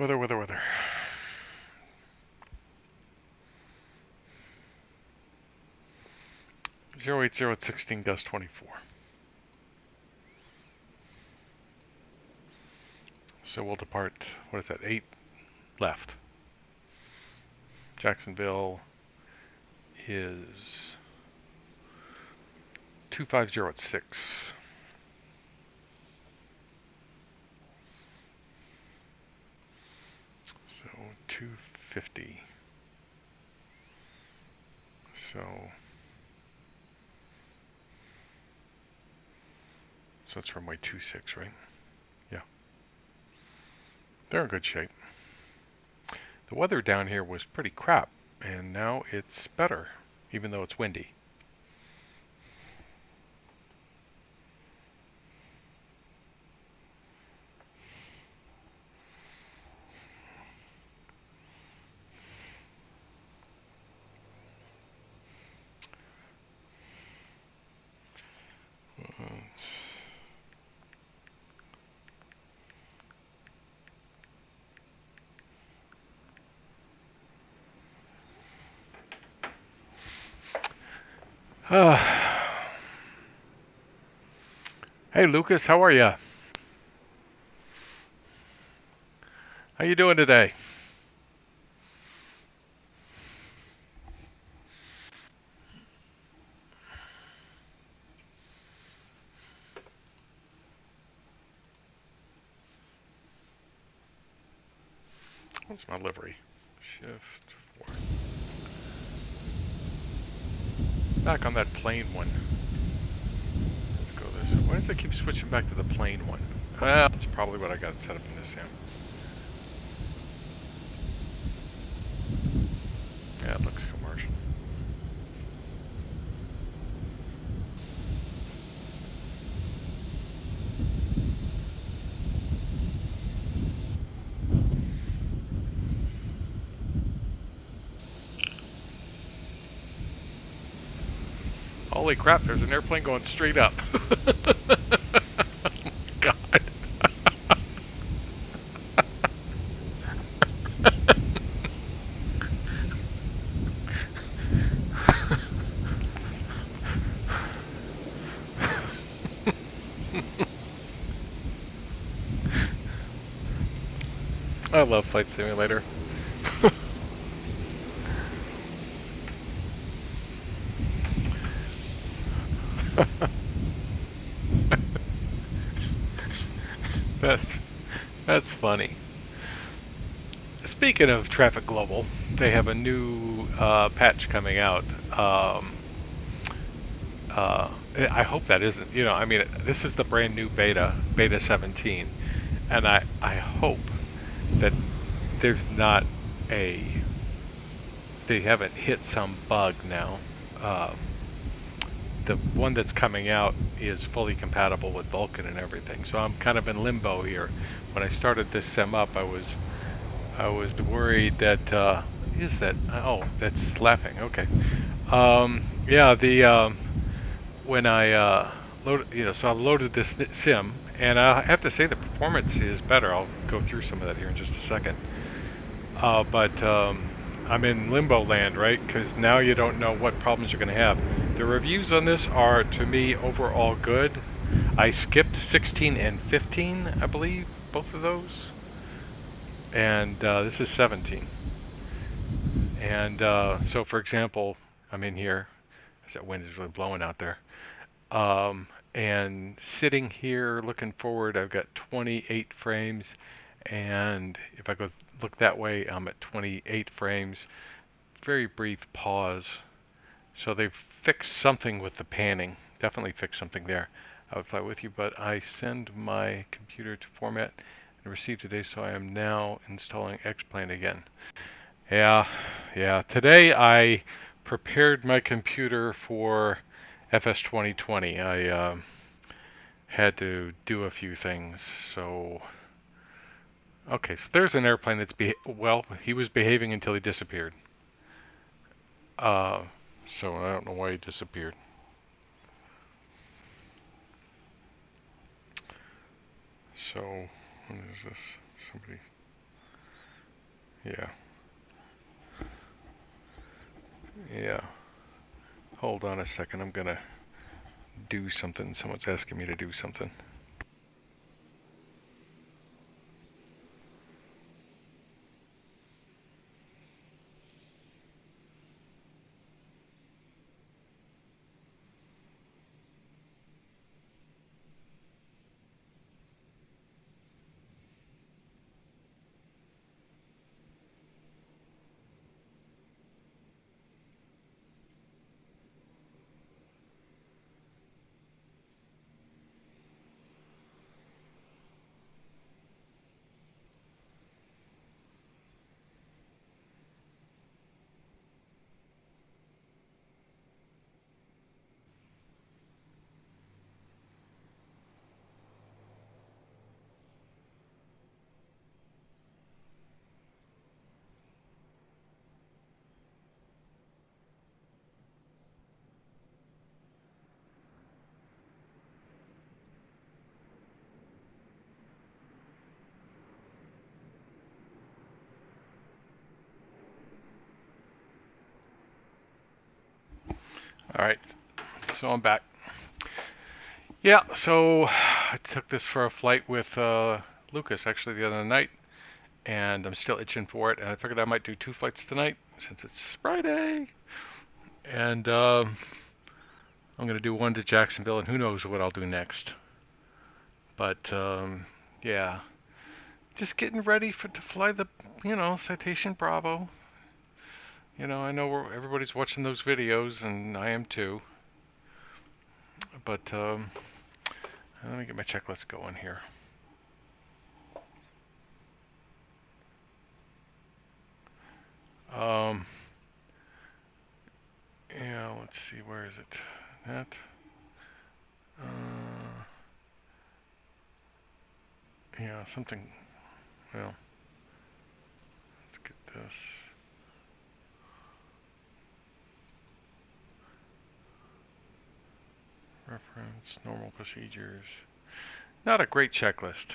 Weather. 080 at 16 gust 24. So we'll depart, what is that, 8 left. Jacksonville is 250 at 6. So 250. So it's runway 26, right? Yeah. They're in good shape. The weather down here was pretty crap, and now it's better, even though it's windy. Hey Lucas, how are ya? How you doing today? What's my livery? Shift 4. Back on that plane one. Let's go this way. Why does it keep switching back to the plane one? Well, that's probably what I got set up in this sim. Yeah, it looks commercial. Holy crap, there's an airplane going straight up. Oh my God. I love Flight Simulator. That's funny. Speaking of Traffic Global, they have a new patch coming out. I hope that isn't, I mean, this is the brand new beta 17, and I hope that there's not they haven't hit some bug now. The one that's coming out is fully compatible with Vulkan and everything, so I'm kind of in limbo here. When I started this sim up, I was worried that is that, oh, that's laughing. Okay. Yeah, the when I so I loaded this sim, and I have to say the performance is better. I'll go through some of that here in just a second. But I'm in limbo land, right? Because now you don't know what problems you're going to have. The reviews on this are, to me, overall good. I skipped 16 and 15, I believe, both of those. And this is 17. And so, for example, I'm in here. That wind is really blowing out there. And sitting here looking forward, I've got 28 frames. And if I go look that way, I'm at 28 frames. Very brief pause. So they've fixed something with the panning. Definitely fixed something there. I would fly with you, but I send my computer to format and receive today, so I am now installing Xplane again. Yeah. Today I prepared my computer for FS 2020. I had to do a few things. So, okay, so there's an airplane that's well, he was behaving until he disappeared. So I don't know why he disappeared. So, what is this? Somebody. Yeah. Yeah. Hold on a second. I'm gonna do something. Someone's asking me to do something. All right. So I'm back. Yeah. So I took this for a flight with Lucas actually the other night, and I'm still itching for it. And I figured I might do 2 flights tonight since it's Friday. And I'm gonna do one to Jacksonville, and who knows what I'll do next. But yeah, just getting ready to fly the Citation Bravo. I know everybody's watching those videos, and I am too. But let me get my checklist going here. Um, yeah, let's see, where is it? That. Yeah, something. Well, let's get this. Reference, normal procedures. Not a great checklist.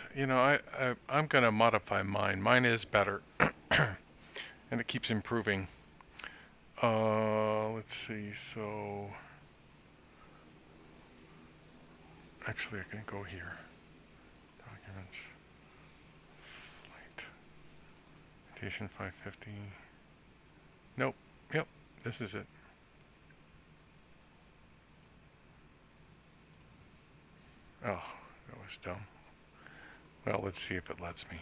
I'm gonna modify mine. Mine is better, and it keeps improving. Let's see. So, actually, I can go here. Documents. Flight. Citation 550. Nope. Yep. This is it. Oh, that was dumb. Well, let's see if it lets me.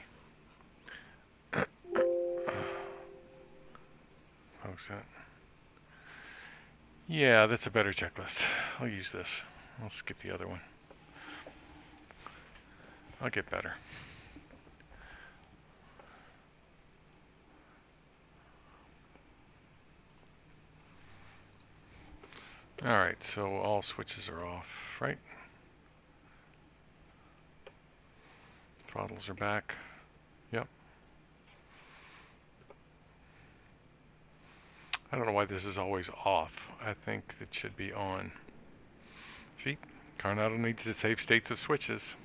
Post that. Yeah, that's a better checklist. I'll use this. I'll skip the other one. I'll get better. Alright, so all switches are off, right? Throttles are back. Yep. I don't know why this is always off. I think it should be on. See? Coronado needs to save states of switches.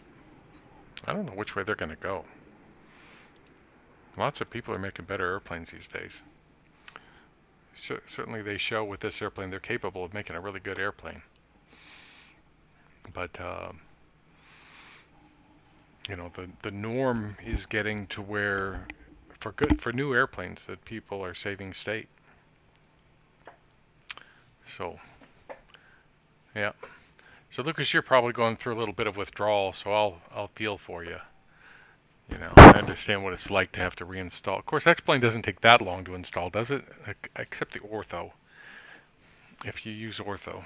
I don't know which way they're going to go. Lots of people are making better airplanes these days. Certainly they show with this airplane they're capable of making a really good airplane. But, the norm is getting to where, for new airplanes, that people are saving state. So, yeah. So Lucas, you're probably going through a little bit of withdrawal, so I'll feel for you. I understand what it's like to have to reinstall. Of course, Xplane doesn't take that long to install, does it? Except the ortho. If you use ortho,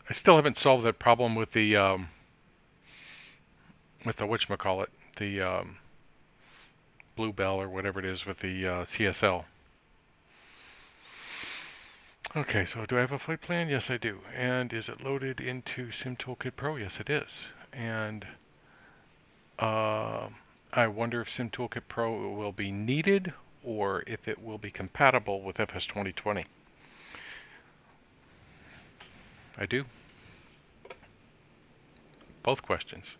I still haven't solved that problem with the whatchamacallit, the Bluebell or whatever it is with the CSL. Okay, so do I have a flight plan? Yes, I do. And is it loaded into SimToolkit Pro? Yes, it is. And I wonder if SimToolkit Pro will be needed or if it will be compatible with FS 2020. I do. Both questions.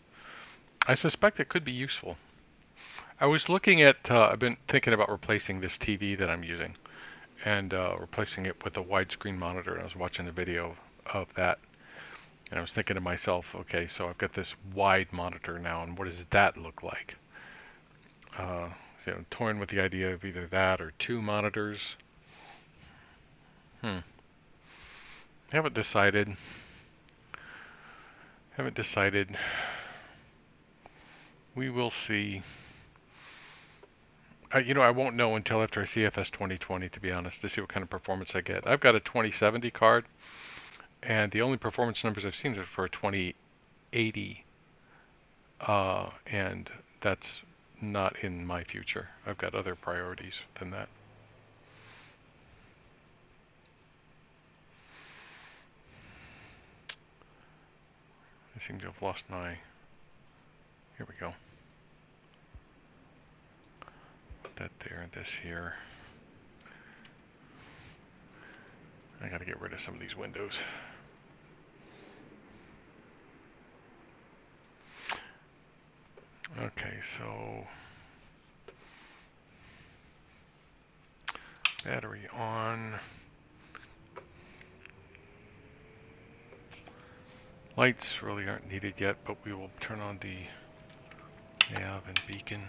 I suspect it could be useful. I was looking at, I've been thinking about replacing this TV that I'm using and replacing it with a widescreen monitor. And I was watching a video of that. And I was thinking to myself, okay, so I've got this wide monitor now, and what does that look like? So I'm toying with the idea of either that or two monitors. Haven't decided. We will see. I won't know until after I see FS 2020, to be honest, to see what kind of performance I get. I've got a 2070 card, and the only performance numbers I've seen are for a 2080, and that's not in my future. I've got other priorities than that. I seem to have lost my... Here we go. Put that there and this here. I gotta get rid of some of these windows. Okay, so battery on. Lights really aren't needed yet, but we will turn on the nav and beacon.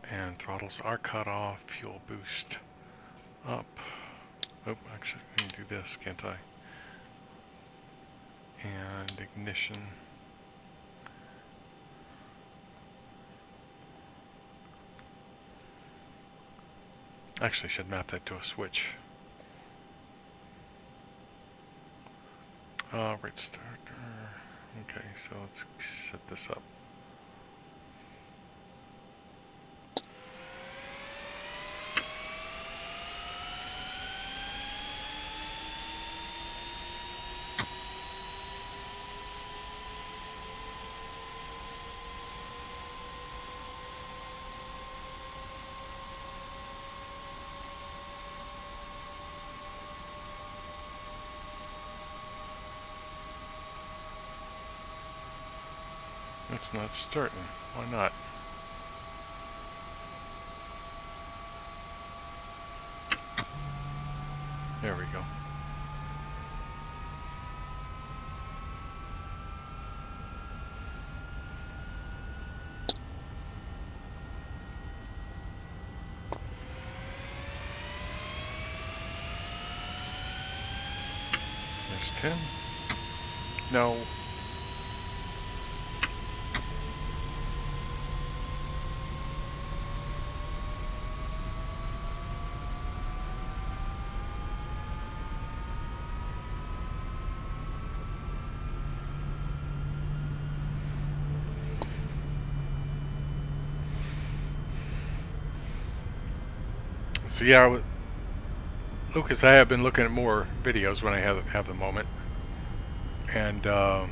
And throttles are cut off. Fuel boost up. Oh, actually, I can do this, can't I? And ignition. Actually, should map that to a switch. Right starter. Okay, so let's set this up. It's not starting. Why not? There we go. There's 10. No. So yeah, Lucas, I have been looking at more videos when I have the moment, and I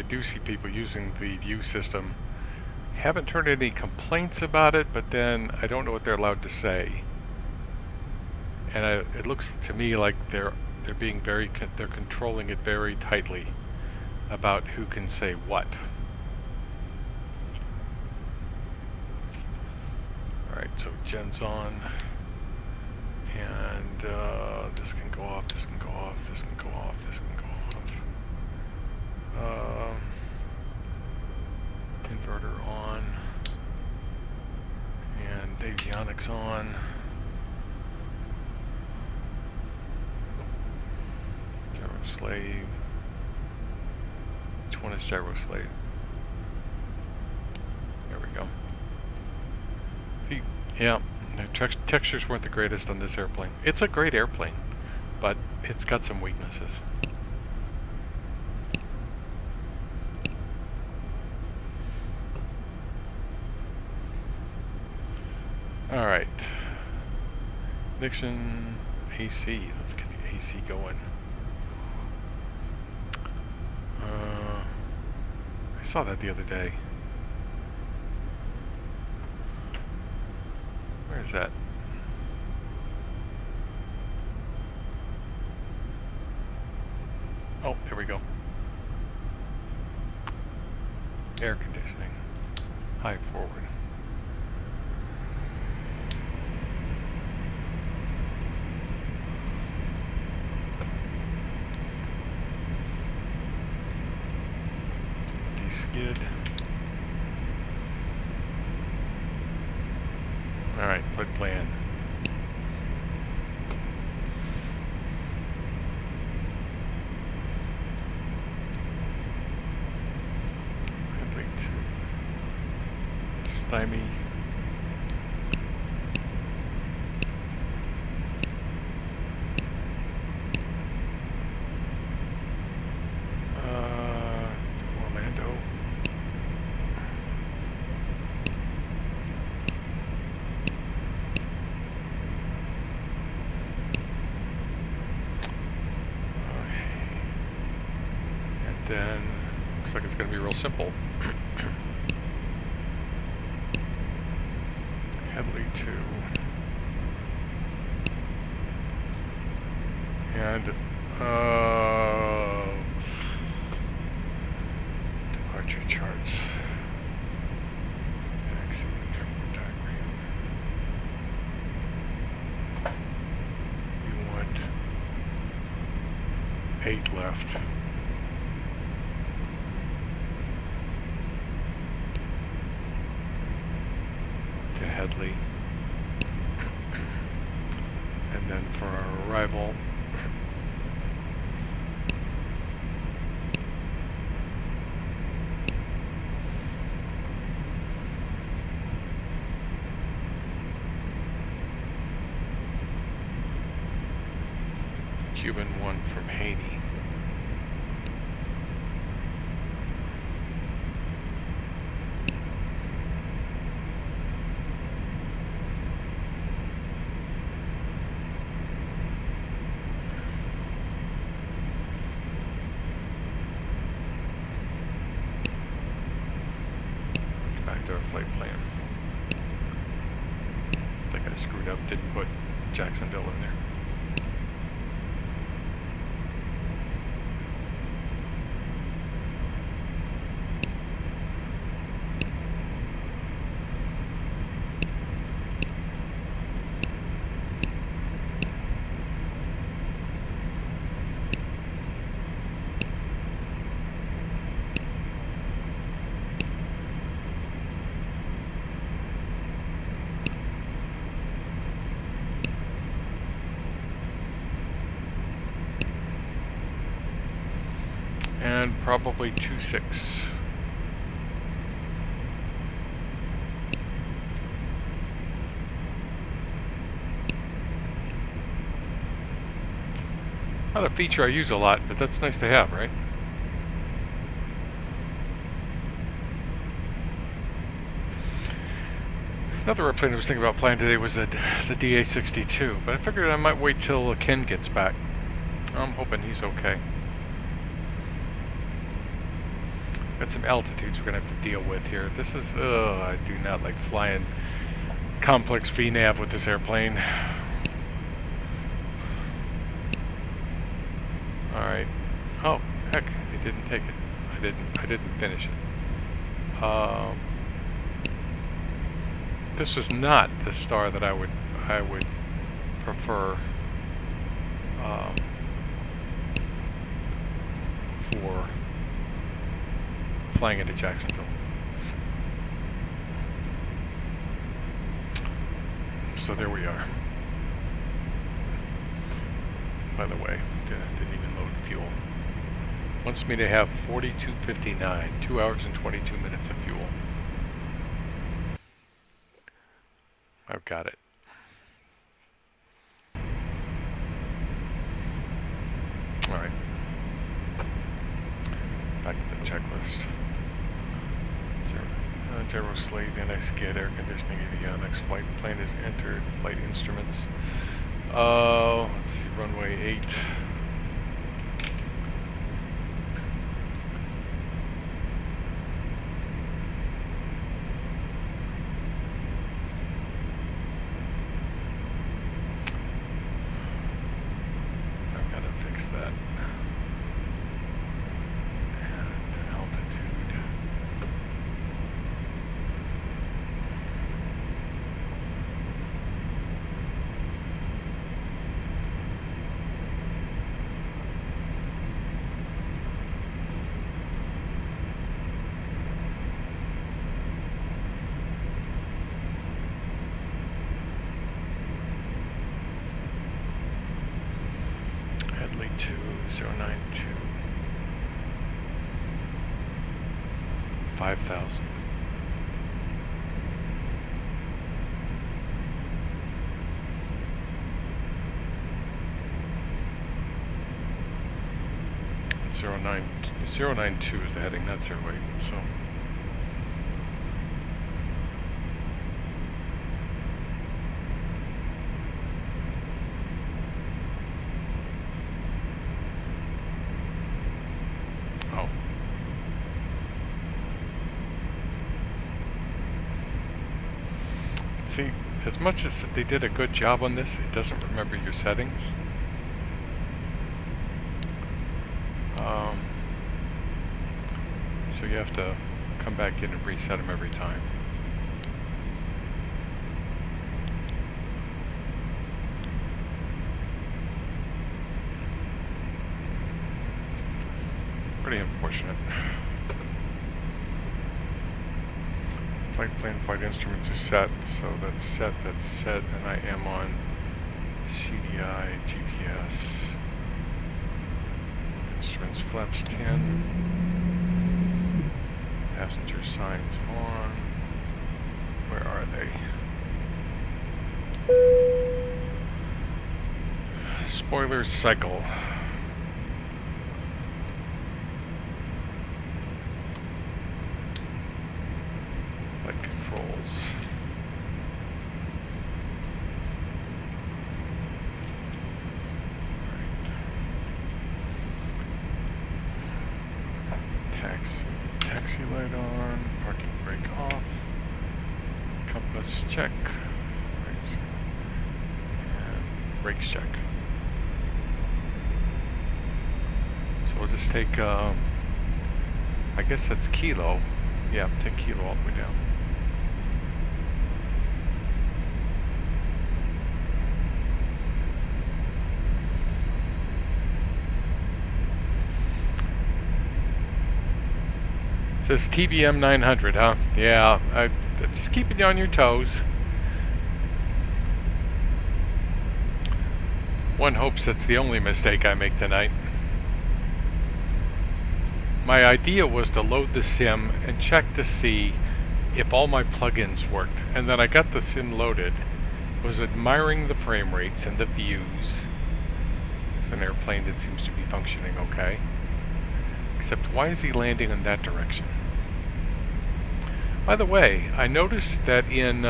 do see people using the view system. Haven't heard any complaints about it, but then I don't know what they're allowed to say. And it looks to me like they're being they're controlling it very tightly about who can say what. All right, so gen's on. And this can go off, this can go off, this can go off, this can go off. Inverter on. And avionics on. Gyro slave. Which one is gyro slave? There we go. See, yeah. The textures weren't the greatest on this airplane. It's a great airplane, but it's got some weaknesses. All right. Ignition, AC. Let's get the AC going. I saw that the other day. Where is that? Oh, there we go. Air conditioning. High forward. Good. All right, flight plan. Heading to Stymie. Orlando. Then looks like it's going to be real simple. Headley to and departure charts. Taxi airport diagram. You want 8 left. Headley, and then for our arrival, Cuban 1 from Haney. Our flight plan. I think I screwed up, didn't put Jacksonville in there. And probably 2-6. Not a feature I use a lot, but that's nice to have, right? Another airplane I was thinking about flying today was the DA-62, but I figured I might wait till Ken gets back. I'm hoping he's okay. Got some altitudes we're going to have to deal with here. This is, I do not like flying complex VNAV with this airplane. Alright. Oh, heck, I didn't take it. I didn't finish it. This was not the star that I would prefer for flying into Jacksonville. So there we are. By the way, didn't even load fuel. Wants me to have 42.59, 2 hours and 22 minutes of fuel. I've got it. All right. Back to the checklist. Gyro slate, NX-GET, air conditioning, avionics, flight plane is entered, flight instruments. Let's see, runway 8. I've got to fix that. And altitude. 092. 5,000. And 092 is the heading, that's their weight, so. Oh. See, as much as they did a good job on this, it doesn't remember your settings. So you have to come back in and reset them every time. Pretty unfortunate. Flight plan, flight instruments are set, so that's set, and I am on CDI, GPS. Instruments, flaps 10. Passenger signs on. Where are they? Spoilers cycle. Flight controls. Taxi light on, parking brake off, compass check, and brakes check. So we'll just take, I guess that's kilo. Yeah, take kilo all the way down. Says TBM 900, huh? Yeah, I'm just keeping you on your toes. One hopes that's the only mistake I make tonight. My idea was to load the sim and check to see if all my plugins worked. And then I got the sim loaded, was admiring the frame rates and the views. It's an airplane that seems to be functioning okay. Except why is he landing in that direction? By the way, I noticed that in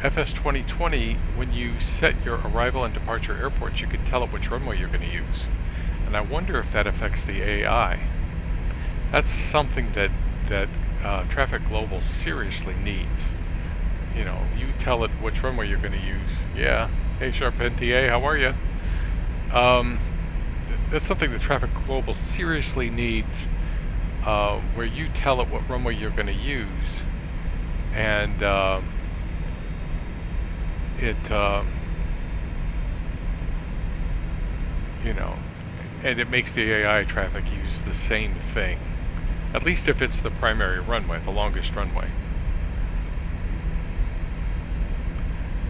FS 2020, when you set your arrival and departure airports, you could tell it which runway you're going to use. And I wonder if that affects the AI. That's something that Traffic Global seriously needs. You know, you tell it which runway you're going to use. Yeah, hey Sharp NTA, how are you? That's something that Traffic Global seriously needs, where you tell it what runway you're going to use, and you know, and it makes the AI traffic use the same thing, at least if it's the primary runway, the longest runway.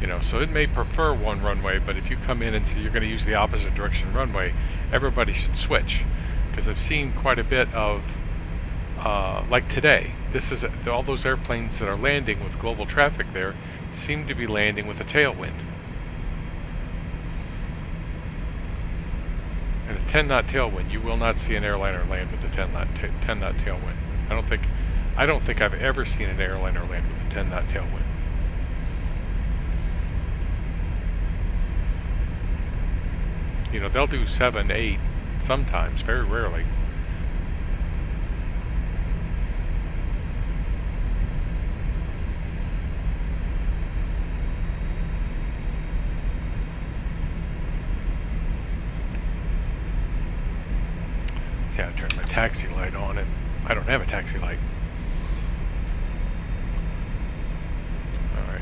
You know, so it may prefer one runway, but if you come in and say you're going to use the opposite direction runway, everybody should switch. Because I've seen quite a bit of, like today, this is all those airplanes that are landing with global traffic there seem to be landing with a tailwind. And a 10 knot tailwind, you will not see an airliner land with a 10 knot tailwind. I don't think I've ever seen an airliner land with a 10 knot tailwind. You know, they'll do 7, 8 sometimes, very rarely. See, I turned my taxi light on and I don't have a taxi light. Alright.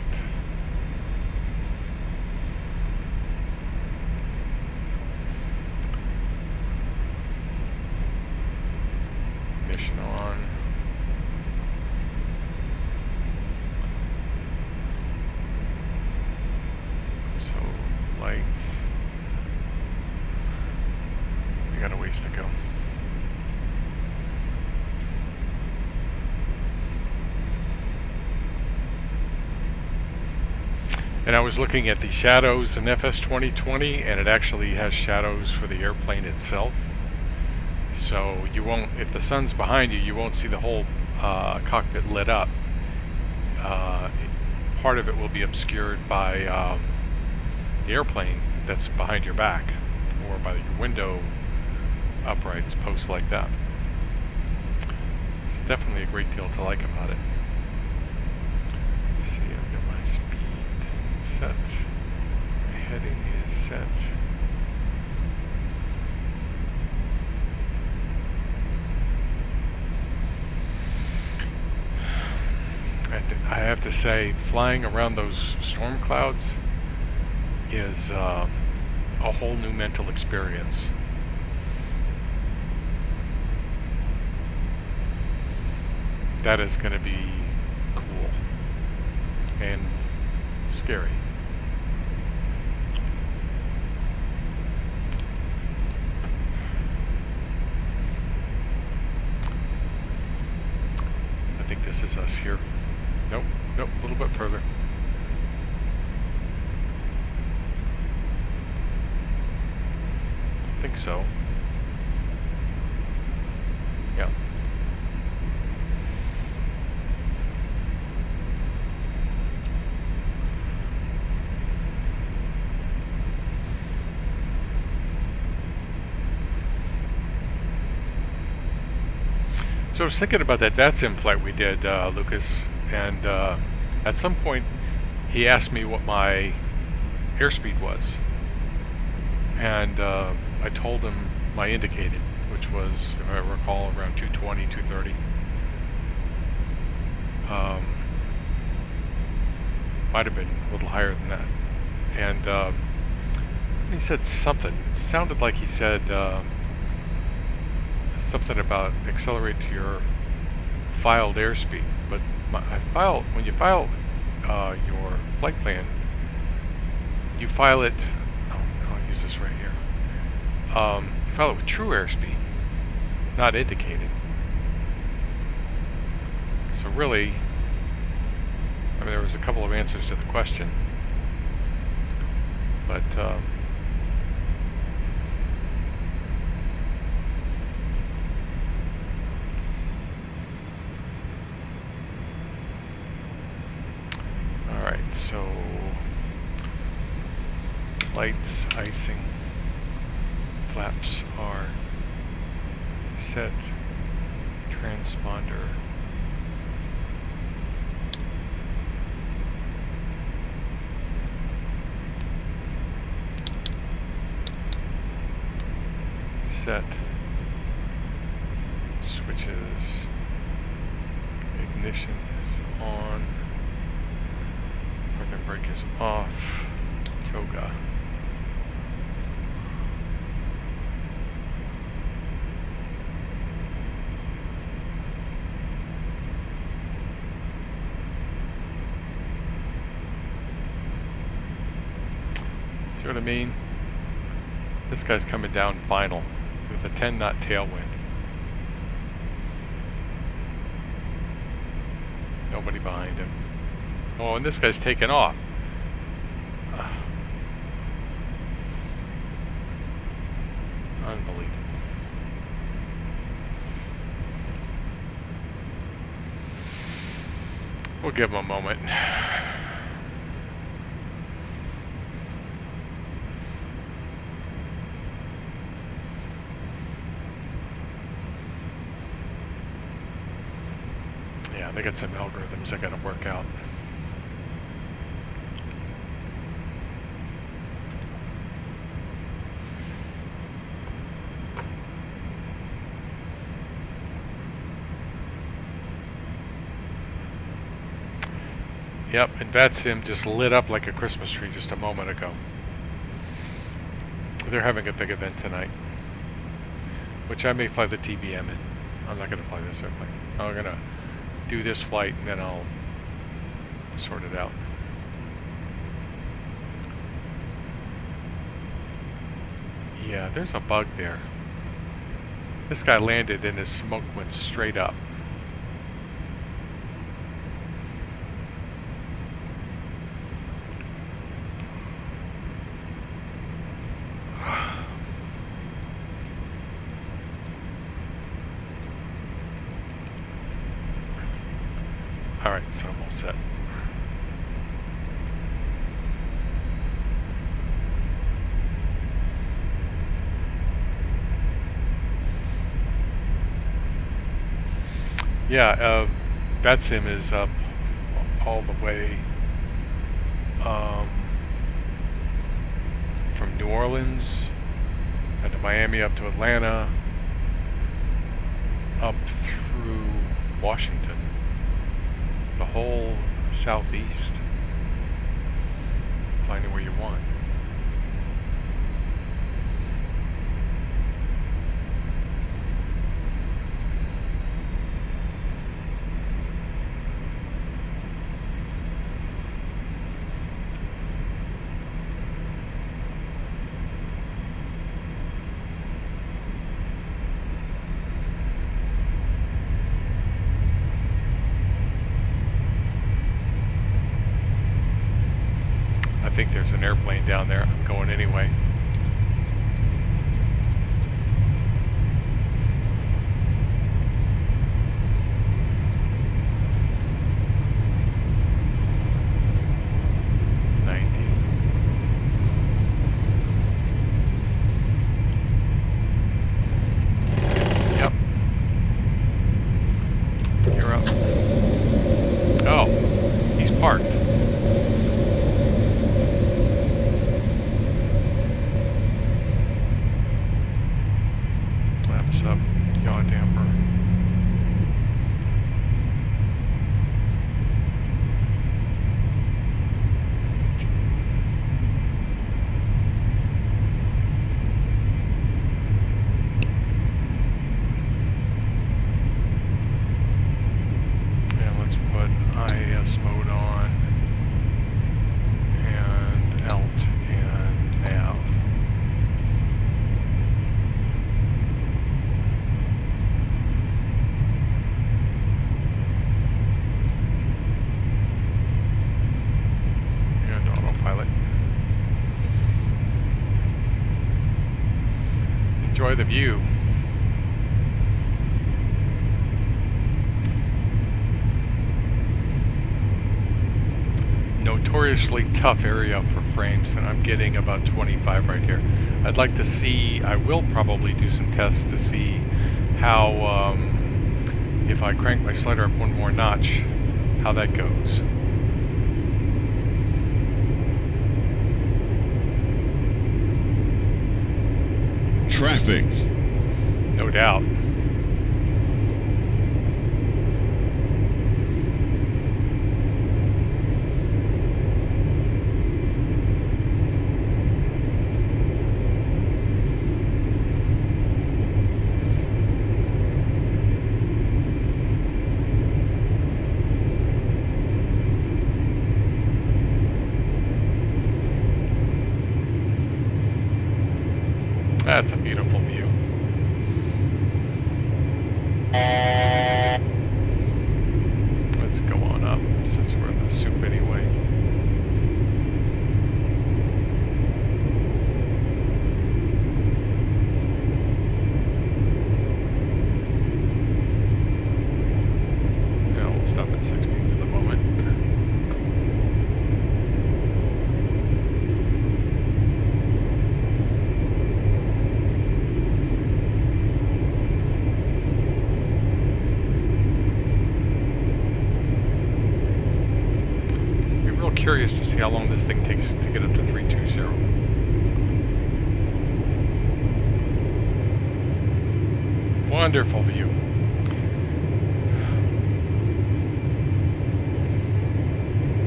Ignition on. So, lights. And I was looking at the shadows in FS 2020, and it actually has shadows for the airplane itself. So you won't, if the sun's behind you, you won't see the whole cockpit lit up. Part of it will be obscured by the airplane that's behind your back, or by your window uprights, posts like that. It's definitely a great deal to like about it. Let's see, I've got my speed set. My heading is set. I have to say, flying around those storm clouds is a whole new mental experience. That is going to be cool and scary. I think this is us here. Nope, nope, a little bit further. I think so. Yeah. So I was thinking about that sim flight we did, Lucas, and at some point he asked me what my airspeed was, and I told him my indicated, which was, if I recall, around 220, 230. Might have been a little higher than that. And he said something. It sounded like he said something about accelerate to your filed airspeed. But when you file your flight plan, you file it. I'll use this right here. You file it with true airspeed, not indicated. So really, I mean, there was a couple of answers to the question, but all right. So lights, icing, flaps are set, transponder. Set, switches, ignition is on, parking brake is off, yoga. See what I mean? This guy's coming down final with a 10 knot tailwind. Nobody behind him. Oh, and this guy's taking off. Unbelievable. We'll give him a moment. Yeah, they got some algorithms that got to work out. Yep, and VATSIM just lit up like a Christmas tree just a moment ago. They're having a big event tonight, which I may fly the TBM in. I'm not going to fly this airplane. I'm going to do this flight and then I'll sort it out. Yeah, there's a bug there. This guy landed and his smoke went straight up. Alright, so I'm all set. Yeah, VetSim is up all the way from New Orleans and to Miami up to Atlanta, up through Washington, the whole southeast. Find it where you want. I think there's an airplane down there. I'm going anyway. Yep. You're up. Oh, he's parked. Up, yaw damper. And let's put IS mode on and alt and nav. Enjoy the view. Notoriously tough area for frames, and I'm getting about 25 right here. I'd like to see, I will probably do some tests to see how, if I crank my slider up one more notch, how that goes. Traffic. No doubt. That's a beautiful view. Let's go on up since we're in the soup anyway. Yeah, we'll stop at 16 for the moment. Curious to see how long this thing takes to get up to 320. Wonderful view.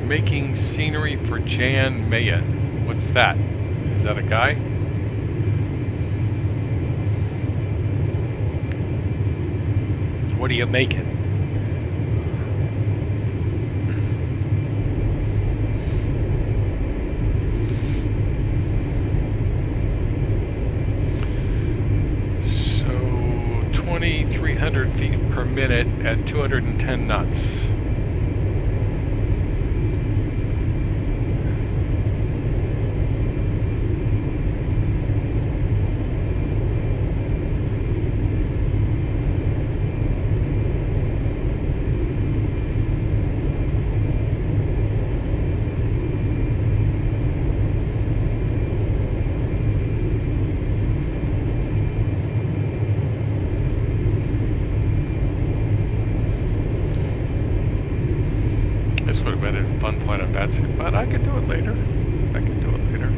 Making scenery for Jan Mayen. What's that? Is that a guy? What are you making? So 2,300 feet per minute at 210 knots. fun point on Betsy, but I could do it later. I can do it later.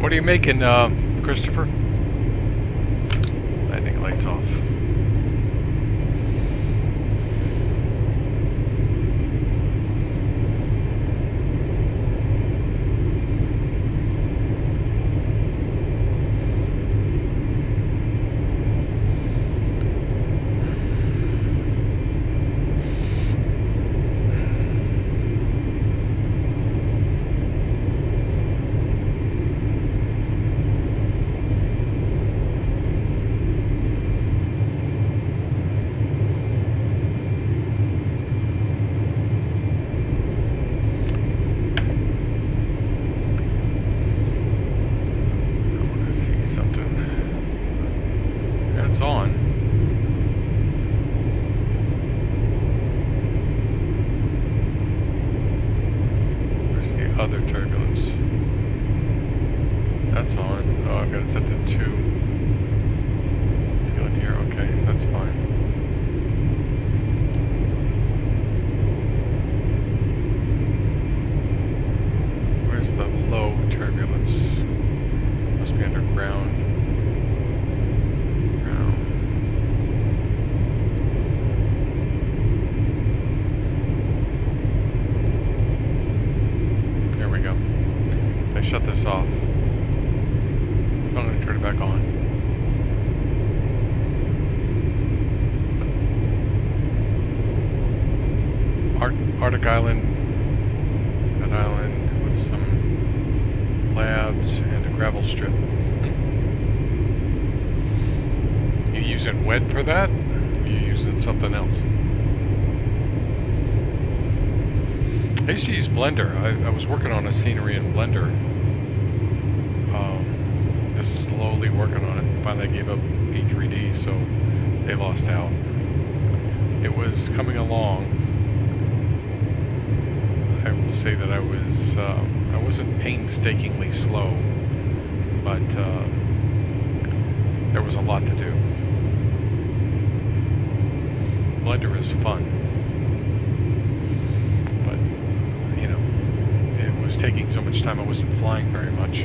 What are you making, Christopher? Landing lights off. Other turbulence. That's on. Oh, I've got it set to 2. Feeling here, okay, that's fine. Where's the low turbulence? Must be underground. Shut this off. So I'm going to turn it back on. Arctic Island, an island with some labs and a gravel strip. You using WED for that? Or you using something else? I used to use Blender. I was working on a scenery in Blender. Just slowly working on it. Finally I gave up P3D, so they lost out. It was coming along. I will say that I wasn't painstakingly slow, but there was a lot to do. Blender is fun. Taking so much time I wasn't flying very much.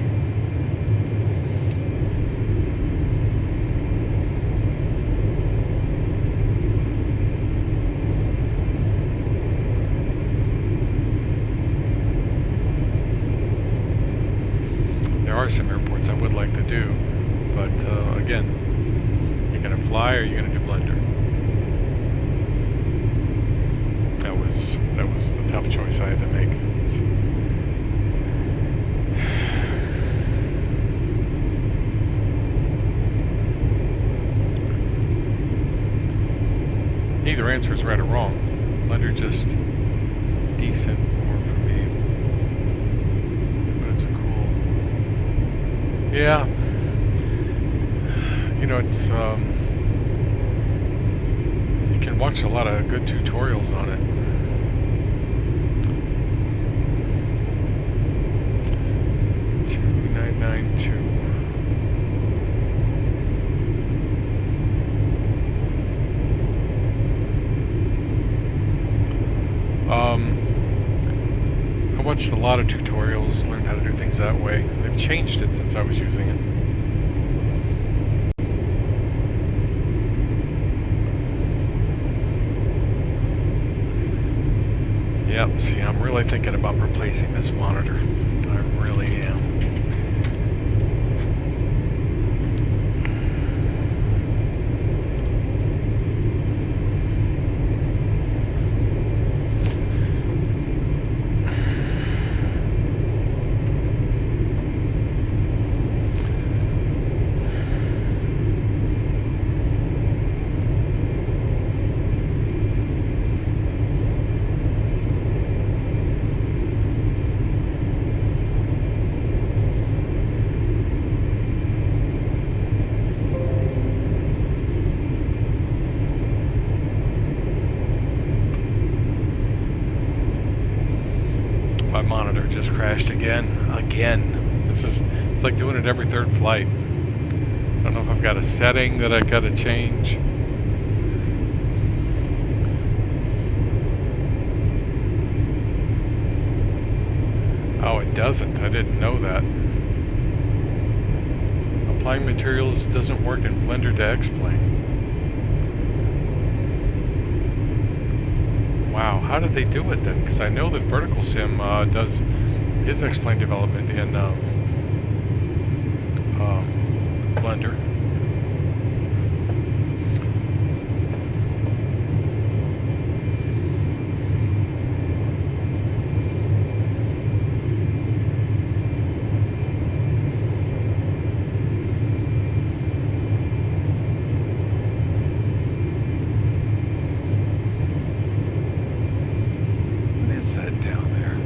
There are some airports I would like to do, but again, you're gonna fly or you're gonna do Blender. That was the tough choice I had to make. Neither answer is right or wrong. Blender just decent more for me. But it's a cool. Yeah. You know, it's you can watch a lot of good tutorials on it. I watched a lot of tutorials, learned how to do things that way. They've changed it since I was using it. Yep, see, I'm really thinking about replacing this monitor. I really am. crashed again. It's like doing it every third flight. I don't know if I've got a setting that I gotta change. Oh, it doesn't. I didn't know that. Applying materials doesn't work in Blender to Xplane. Wow, how did they do it then? Because I know that Vertical Sim does his Xplane development in Blender. What is that down there?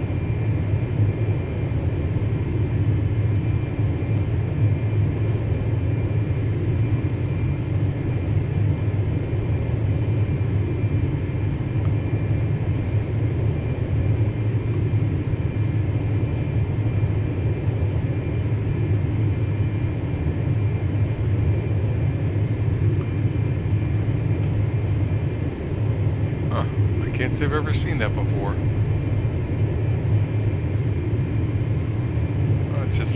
I can't say I've ever seen that before. Oh, it's just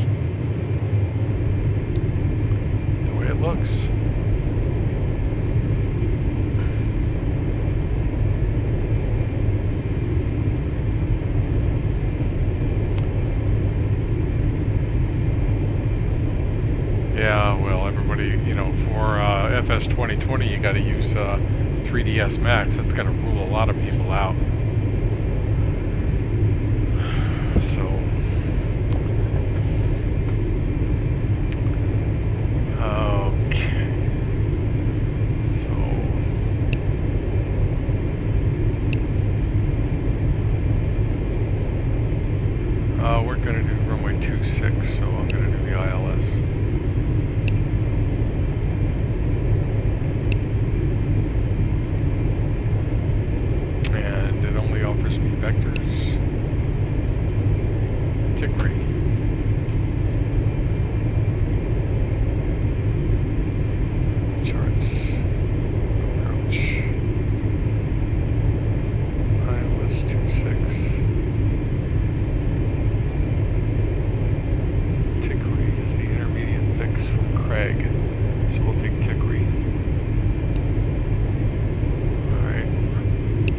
the way it looks. Yeah, well, everybody, you know, for FS 2020, you got to use 3ds Max. That's going to rule a lot of people out. So, okay. So, we're going to do runway 26, so I'm going to do the ILS. And it only offers me vectors. Tick-ready. Charts. Approach. ILS 26. Tick-ready is the intermediate fix from Craig. So we'll take Tick-ready. Alright.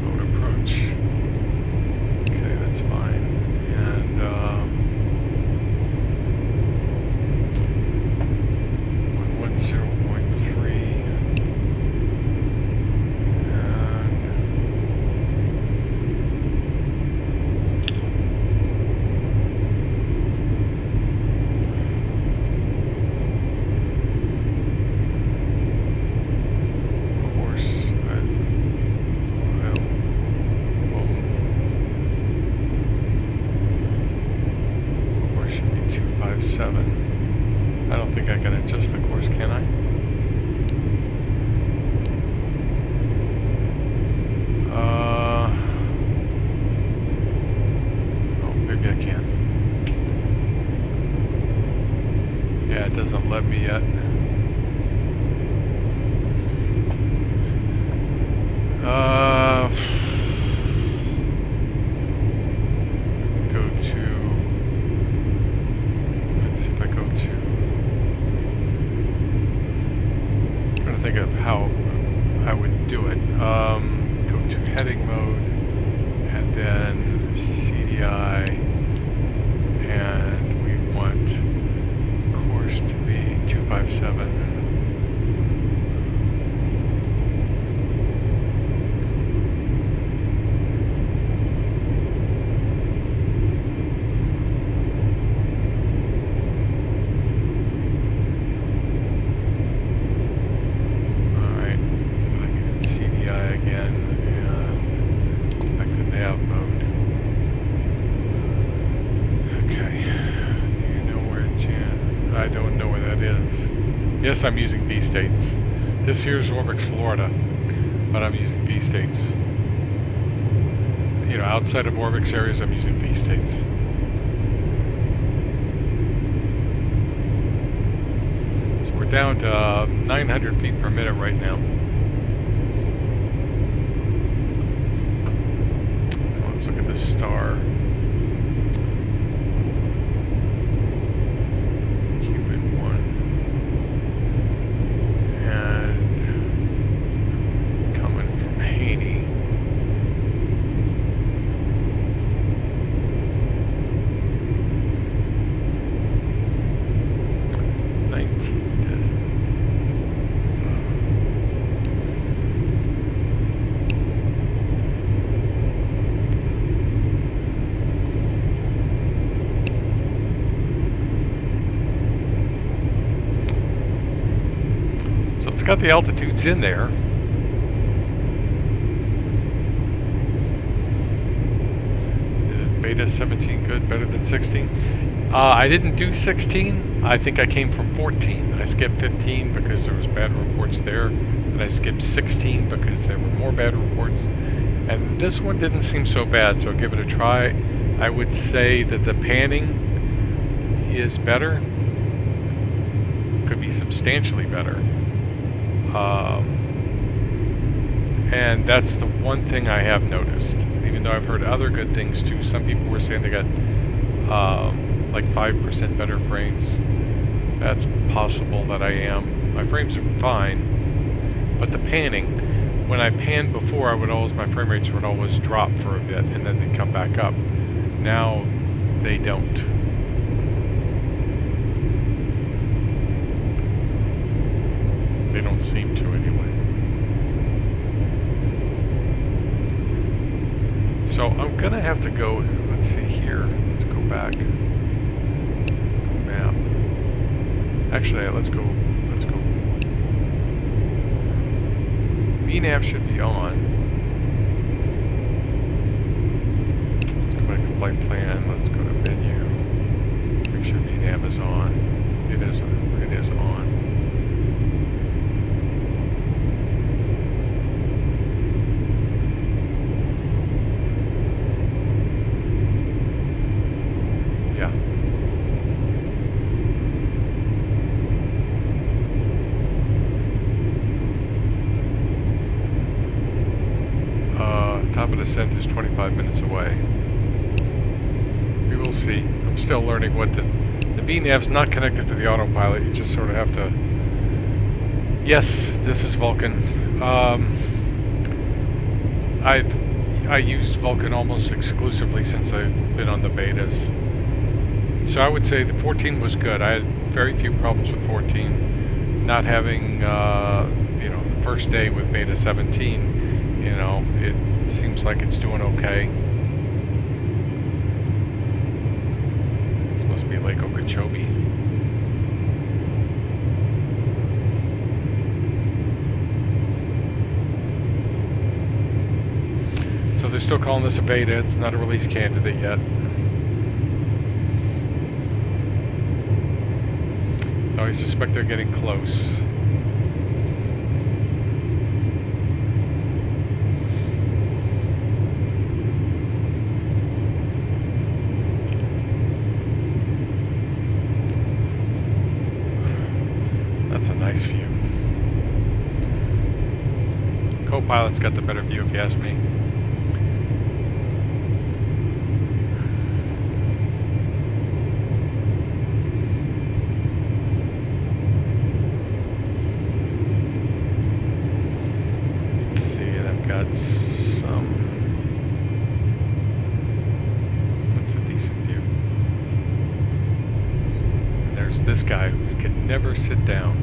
Mode approach. Okay, that's fine. And 110.3. Course. Course should be 257. I don't think I can adjust the course, can I? Oh, maybe I can. Yeah, it doesn't let me yet. Go to. Let's see if I go to. I'm trying to think of how I would do it. Go to heading mode, and then CDI, and we want course to be 257. Alright, I can hit CDI again, and back to nav mode. Okay, do you know where Jan? I don't know where that is. Yes, I'm using vStates. This here's Orbx, Florida, but I'm using vStates. You know, outside of Orbx areas, I'm using vStates. down to 900 feet per minute right now. Let's look at the star. Cupid 1. And coming from Haney. Got the altitudes in there. Is it beta 17 good, better than 16? I didn't do 16. I think I came from 14. I skipped 15 because there was bad reports there, and I skipped 16 because there were more bad reports. And this one didn't seem so bad, so I'll give it a try. I would say that the panning is better. Could be substantially better. And that's the one thing I have noticed, even though I've heard other good things too. Some people were saying they got like 5% better frames. That's possible that I am. My frames are fine, but the panning, when I panned before, my frame rates would always drop for a bit and then they'd come back up. Now they don't. They don't seem to anyway. So I'm gonna have to go, let's see here, let's go back. Map. Actually, let's go. VNav should be on. Let's go back to flight plan, let's go to menu. Make sure VNav is on. It is on. Descent is 25 minutes away. We will see. I'm still learning what the VNav's not connected to the autopilot. You just sort of have to. Yes, this is Vulcan. I used Vulcan almost exclusively since I've been on the betas. So I would say the 14 was good. I had very few problems with 14. Not having the first day with beta 17. It seems like it's doing okay. This must be Lake Okeechobee. So they're still calling this a beta. It's not a release candidate yet. Though I suspect they're getting close. Nice view. Co-pilot's got the better view if you ask me. Let's see, and I've got some. That's a decent view. And there's this guy who can never sit down.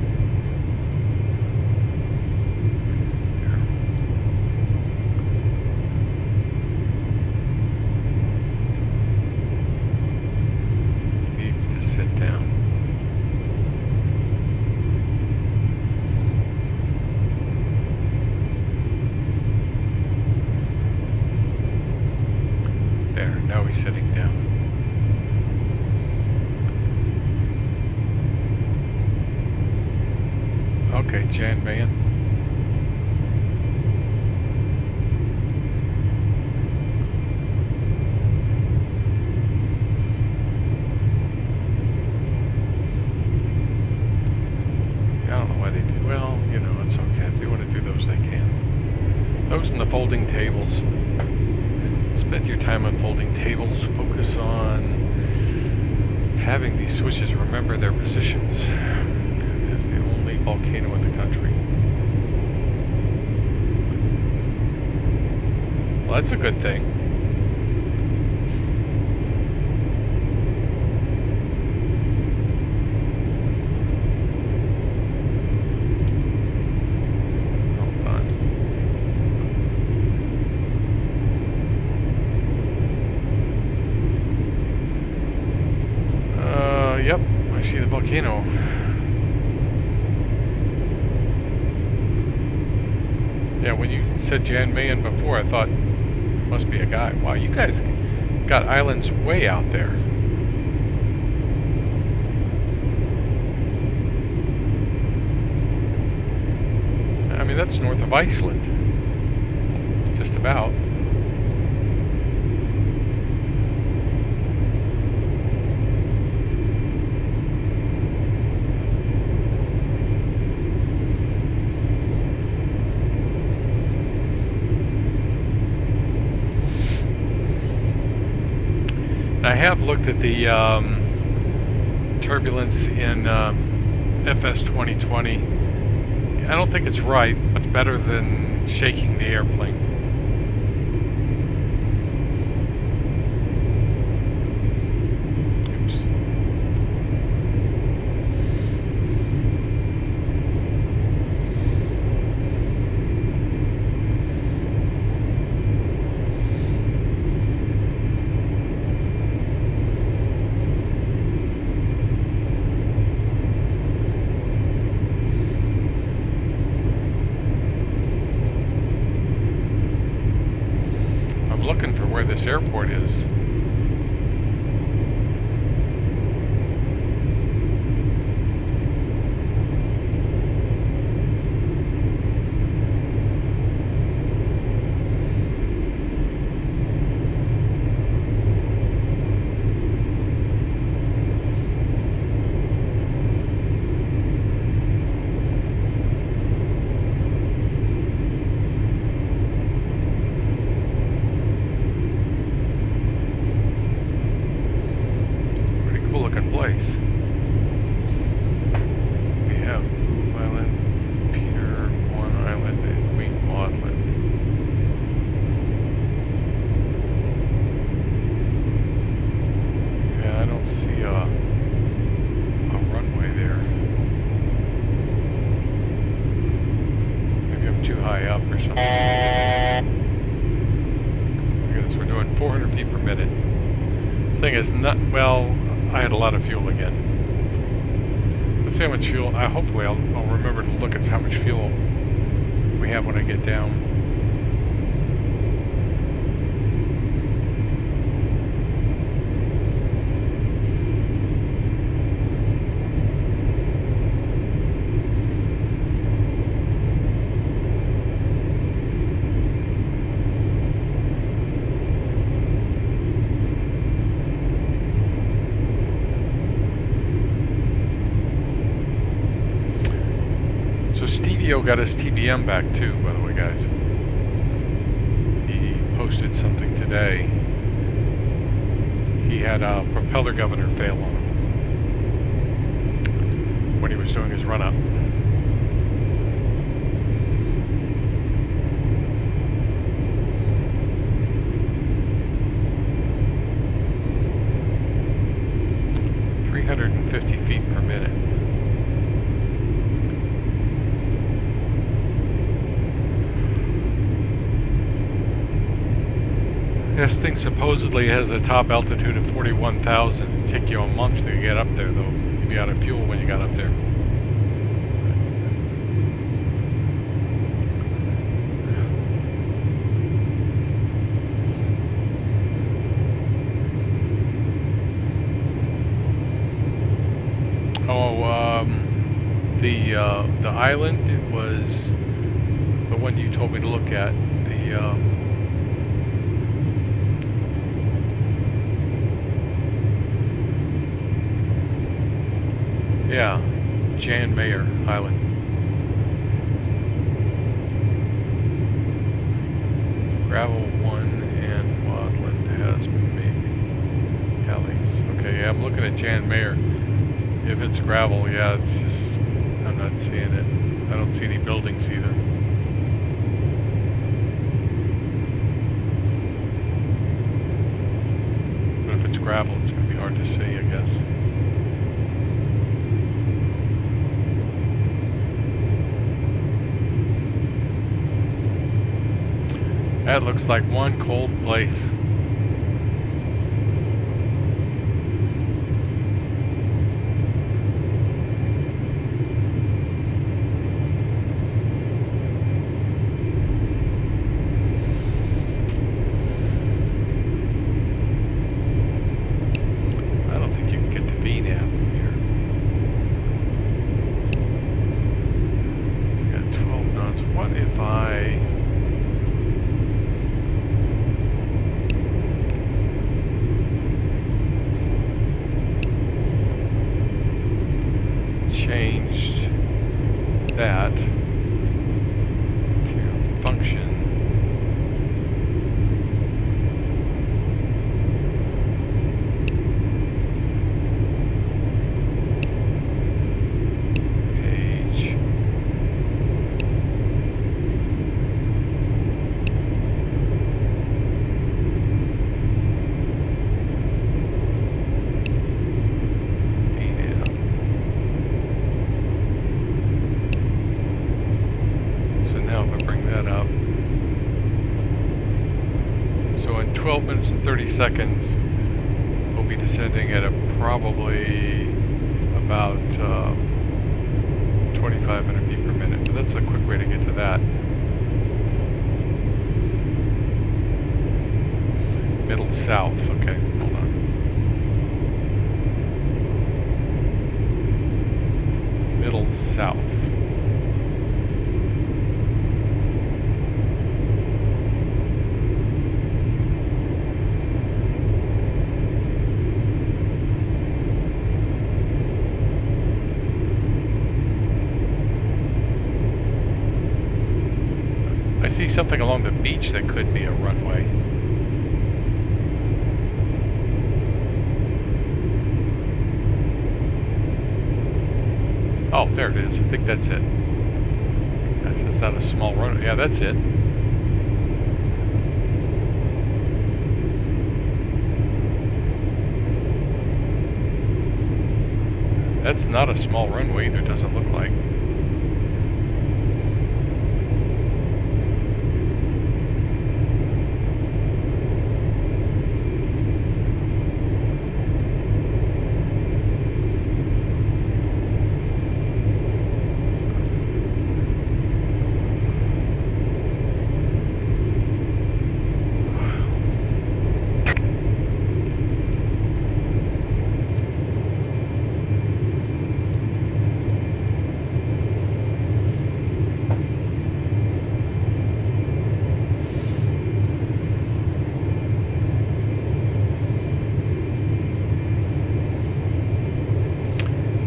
Okay, Jan Van. folding tables. Spend your time on folding tables. Focus on having these switches remember their positions. It is the only volcano in the country. Well, that's a good thing. Yep, I see the volcano. Yeah, when you said Jan Mayen before, I thought, must be a guy. Wow, you guys got islands way out there. I mean, that's north of Iceland. Just about. I have looked at the turbulence in FS 2020. I don't think it's right, but it's better than shaking the airplane. Oops. Looking for where this airport is. Place. We have Blue Island, Peter, One Island, and Queen Maudlin. Yeah, I don't see a runway there. Maybe I'm too high up or something. Look at this, we're doing 400 feet per minute. Thing is not, well, I had a lot of fuel again. Let's see how much fuel. Hopefully I'll remember to look at how much fuel we have when I get down. Got his TBM back too, by the way, guys. He posted something today. He had a propeller governor fail on him when he was doing his run-up. .350 feet per minute. This thing supposedly has a top altitude of 41,000. It'd take you a month to get up there, though. You'd be out of fuel when you got up there. The island, it was the one you told me to look at. Yeah, Jan Mayer Island. Gravel 1 and Wildland has maybe alleys. Okay, yeah, I'm looking at Jan Mayer. If it's gravel, yeah, it's just, I'm not seeing it. I don't see any buildings either. But if it's gravel, it's going to be hard to see, I guess. That looks like one cold place. I don't think you can get to VNAV from here. You got 12 knots. What if I... changed that to function page So in 12 minutes and 30 seconds, we'll be descending at a probably about 2500 feet per minute. But that's a quick way to get to that. Middle south. Okay, hold on. Middle south. I see something along the beach that could be a runway. Oh, there it is. I think that's it. That's not a small runway. Yeah, that's it. That's not a small runway either, doesn't look like.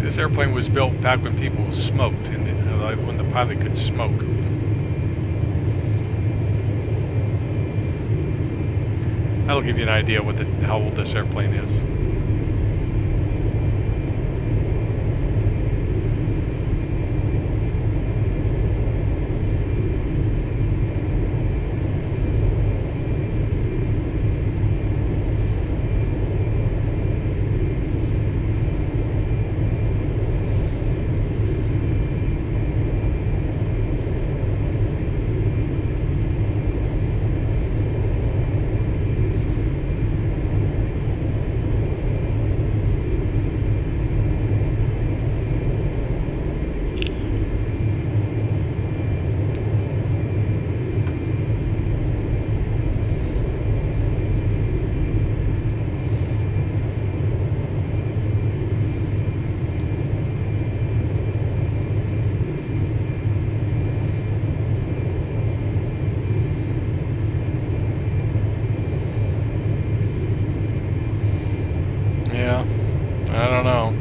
This airplane was built back when people smoked, and when the pilot could smoke. That'll give you an idea what how old this airplane is. Yeah, I don't know.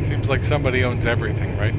Seems like somebody owns everything, right?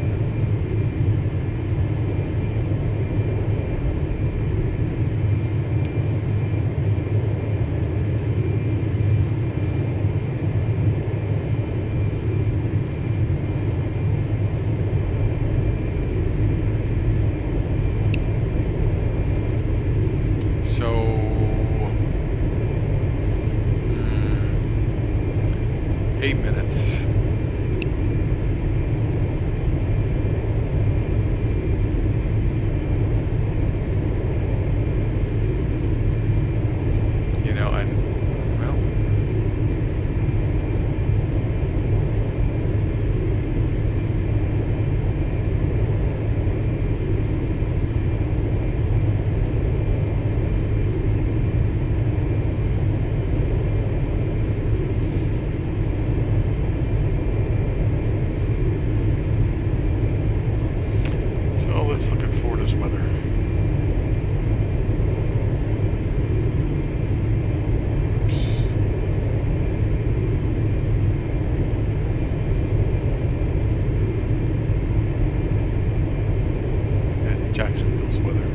Jacksonville's weather.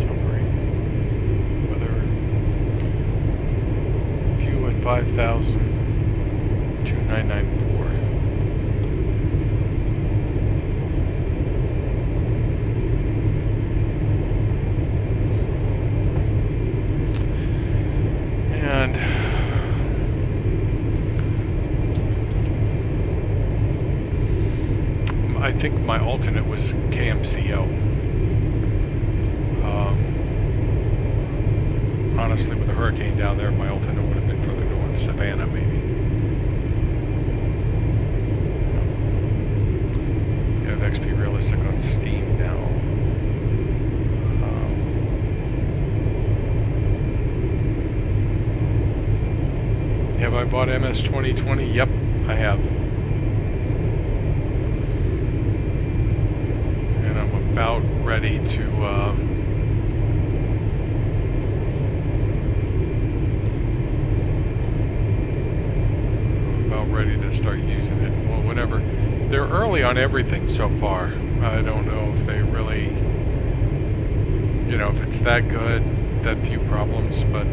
Summary. Weather. View at 5,000. 2994. And I think my alternate was KMCO. Honestly, with a hurricane down there, my alternate would have been further north, Savannah maybe. You have XPRealistic on Steam now. Have I bought MS 2020? Yep, I have. And I'm about ready to start using it. Well, whenever. They're early on everything so far. I don't know if they really, you know, if it's that good, that few problems, but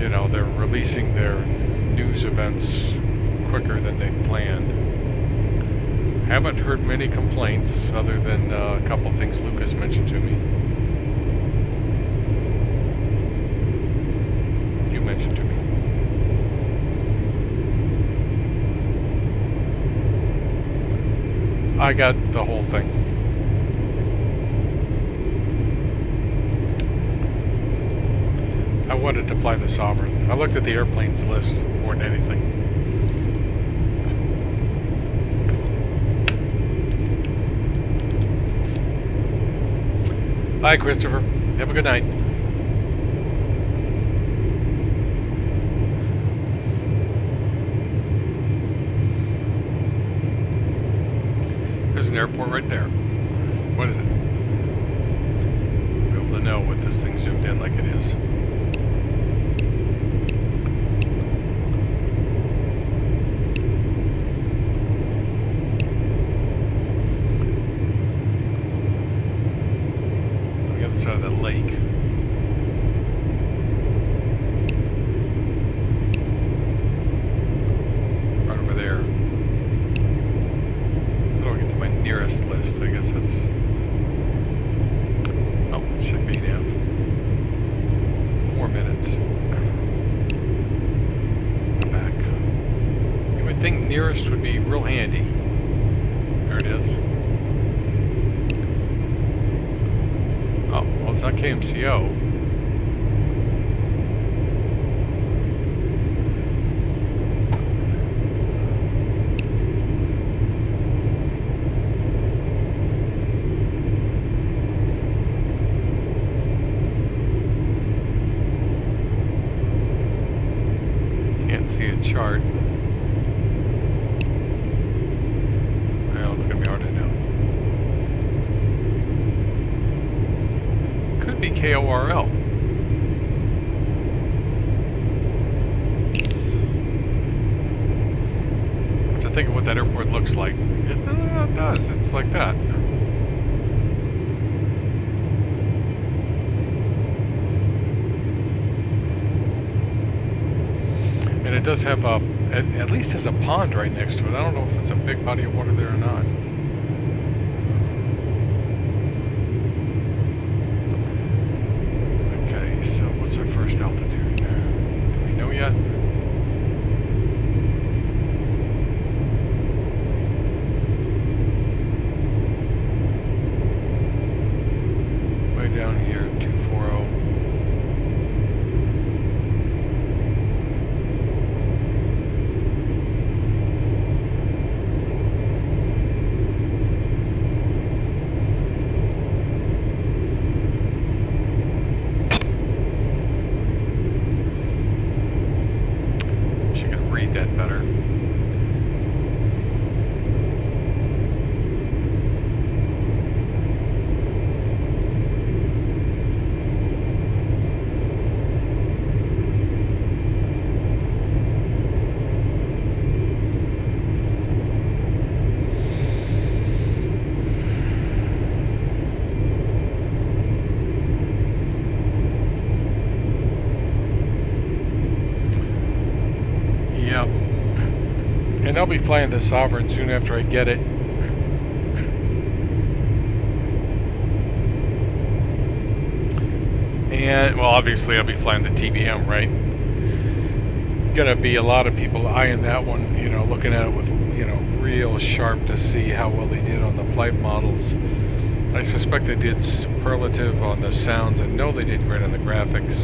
you know, they're releasing their news events quicker than they planned. Haven't heard many complaints other than a couple things Lucas mentioned to me. You mentioned to me. I got the whole thing. I wanted to fly the Sovereign. I looked at the airplanes list more than anything. Bye, Christopher. Have a good night. There's an airport right there. What is it? Be able to know with this thing zoomed in like it is. Side of the lake. Right over there. How do I get to my nearest list? I guess that's... Oh, it should be now. 4 minutes. Come back. You would think nearest would be real handy. There it is. Oh, well, it's not KMCO. Can't see a chart. Well, it's gonna be hard to know. Could be KORL. To think of what that airport looks like. It does. It's like that. And it does have a, at least has a pond right next to it. I don't know if it's a big body of water there or not. First altitude. Do we know yet? Way down here, 240. be flying the Sovereign soon after I get it. And, well, obviously I'll be flying the TBM, right? Gonna be a lot of people eyeing that one, you know, looking at it with, you know, real sharp to see how well they did on the flight models. I suspect they did superlative on the sounds. I know they did great on the graphics.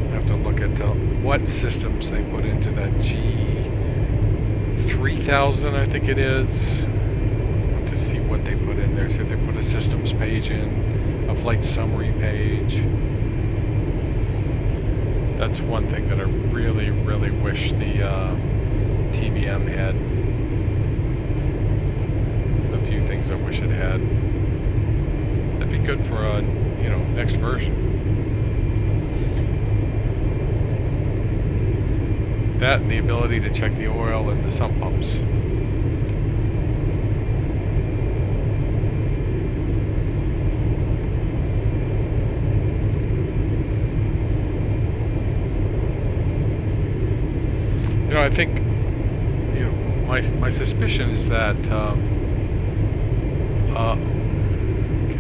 I have to look at what systems they put into that G3000, I think it is, to see what they put in there. See if they put a systems page in, a flight summary page. That's one thing that I really, really wish the TBM had. A few things I wish it had. That'd be good for a, you know, next version. That and the ability to check the oil and the sump pumps. You know, I think, you know, my suspicion is that, okay,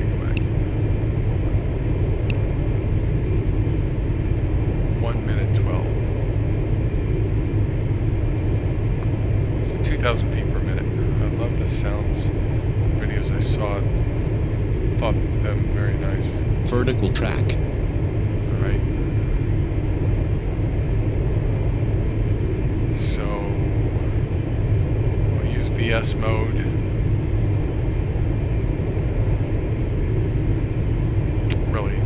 go back. 1 minute 12. So 2,000 feet per minute. I love the sounds videos I saw. Thought them very nice. Vertical track. All right. VS mode. Really,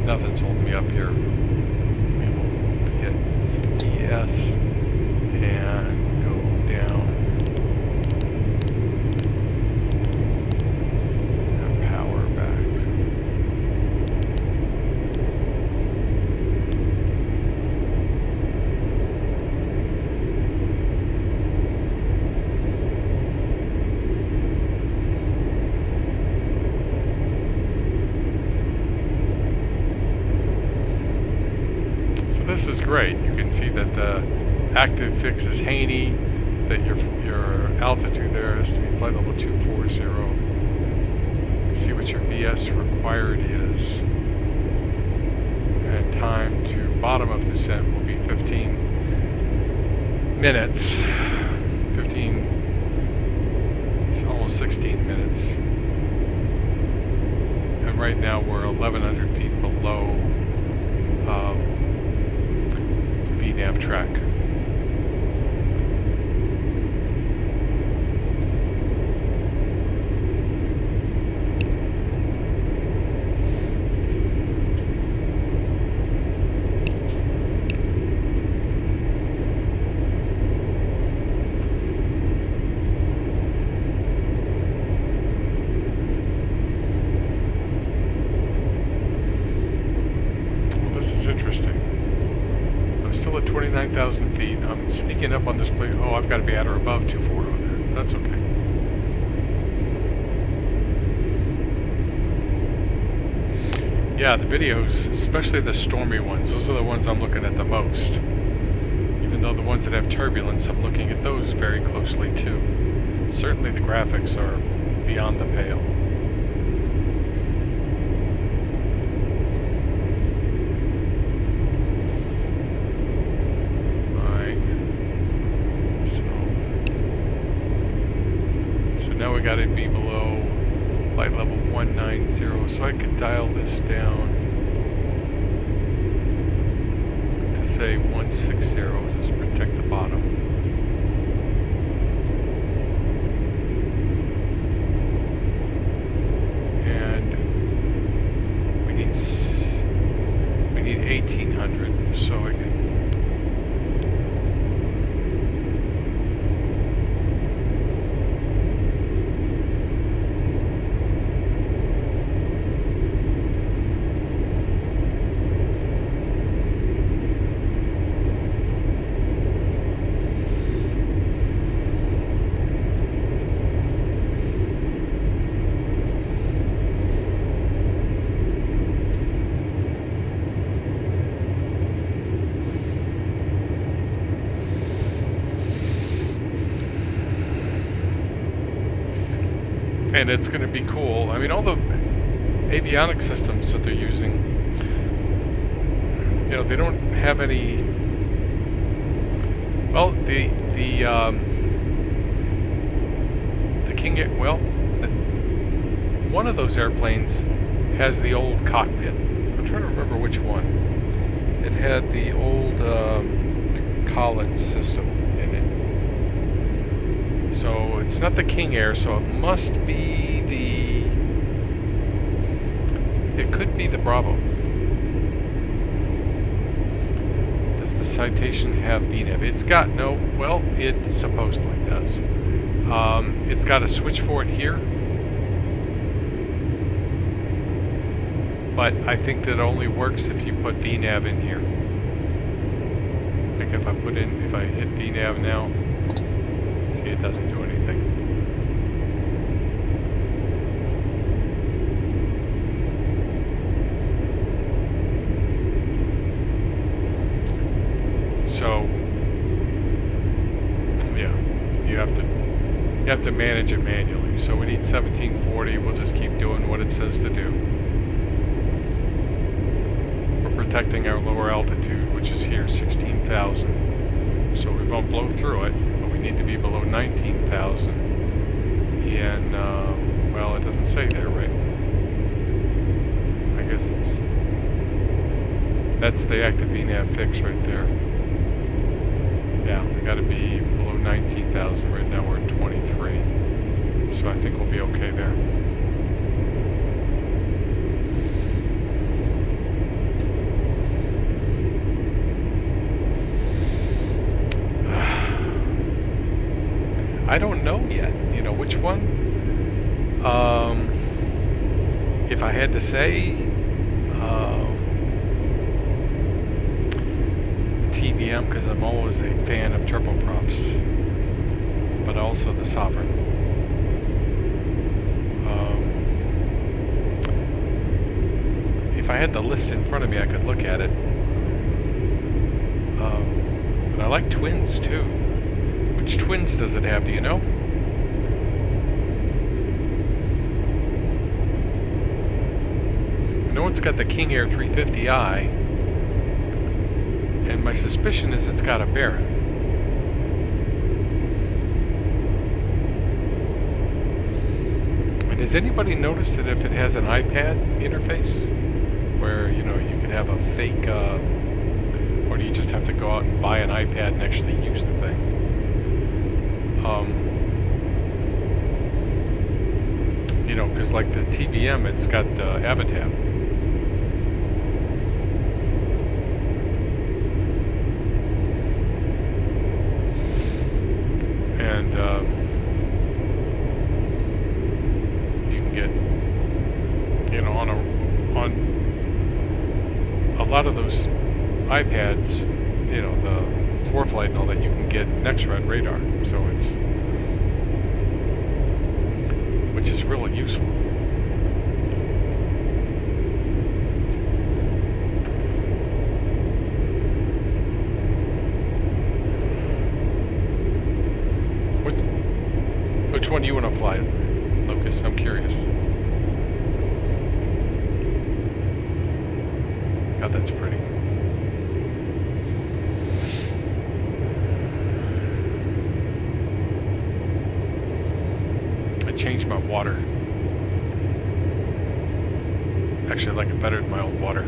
nothing's holding me up here. We will hit ES and go down and power back. This is great. You can see that the active fix is Haney, that your altitude there is to be flight level 240. You can see what your VS required is. And time to bottom of descent will be 15 minutes. 15, it's almost 16 minutes. And right now we're 1,100 feet below nav track. Well, this is interesting. 29,000 feet. I'm sneaking up on this place. Oh, I've got to be at or above 240 on that. That's okay. Yeah, the videos, especially the stormy ones, those are the ones I'm looking at the most. Even though the ones that have turbulence, I'm looking at those very closely too. Certainly the graphics are beyond the pale. Got to be below flight level 190, so I could dial this down to say 160, just protect the bottom. And we need 1,800, so I can. And it's going to be cool. I mean, all the avionic systems that they're using, you know, they don't have any. Well, the King Air, well, one of those airplanes has the old cockpit. I'm trying to remember which one. It had the old Collins system in it. So it's not the King Air, so it must be the. It could be the Bravo. Does the Citation have BNAV? It's got no. Well, it supposedly does. It's got a switch for it here. But I think that only works if you put VNAV in here. I think if I hit VNAV now, see, it doesn't do anything. So, yeah, you have to manage it manually. So we need 1740. We'll just keep doing what it says to do. Protecting our lower altitude, which is here, 16,000. So we won't blow through it, but we need to be below 19,000. And, well, it doesn't say there, right? I guess that's the active VNAV fix right there. Yeah, we gotta be below 19,000. Right now we're at 23. So I think we'll be okay there. I don't know yet, you know, which one. If I had to say, TBM, because I'm always a fan of turboprops, but also the Sovereign. If I had the list in front of me, I could look at it. But I like twins too. Which twins does it have, do you know? I know it's got the King Air 350i, and my suspicion is it's got a Baron. And has anybody noticed that if it has an iPad interface, where, you know, you could have a fake, or do you just have to go out and buy an iPad and actually use the thing? You know, because like the TBM, it's got Avatar. And you can get, you know, on a lot of those iPads, you know, the ForeFlight and all that, you can get next-red radar, so it's, which is really useful. Which one do you want to fly, Lucas? I'm curious. God, that's pretty. Change my water. Actually, I like it better than my old water.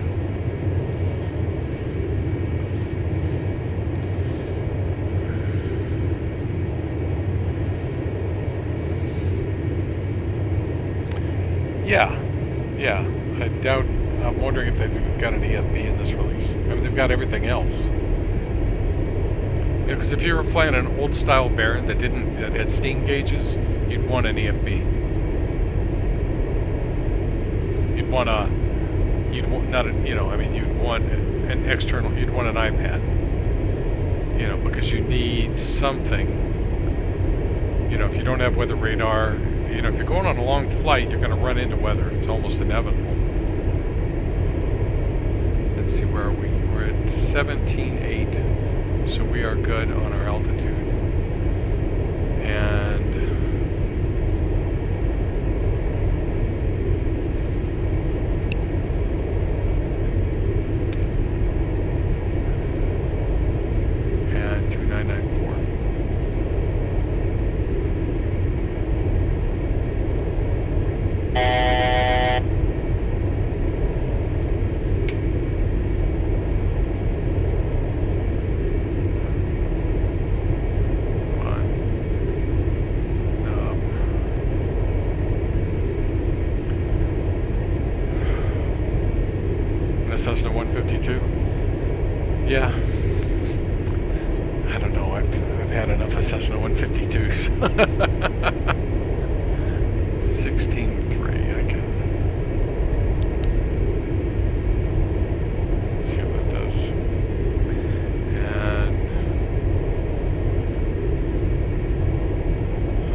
Yeah. I doubt. I'm wondering if they've got an EFB in this release. I mean, they've got everything else. Because if you were flying an old style Baron that had steam gauges, you'd want an EFB. You'd want an external, you'd want an iPad. You know, because you need something. You know, if you don't have weather radar, you know, if you're going on a long flight, you're going to run into weather. It's almost inevitable. Let's see, where are we? We're at 17.8, so we are good on our altitude. And Yeah. I don't know. I've had enough of Cessna 152s. 16.3. I can see what it does. And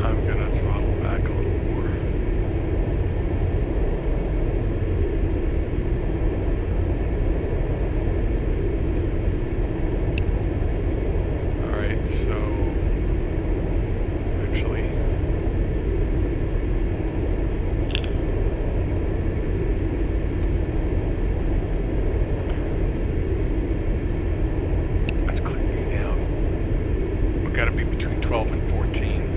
I'm gonna throttle back a little more. Alright, so actually let's click V now. We've got to be between 12 and 14.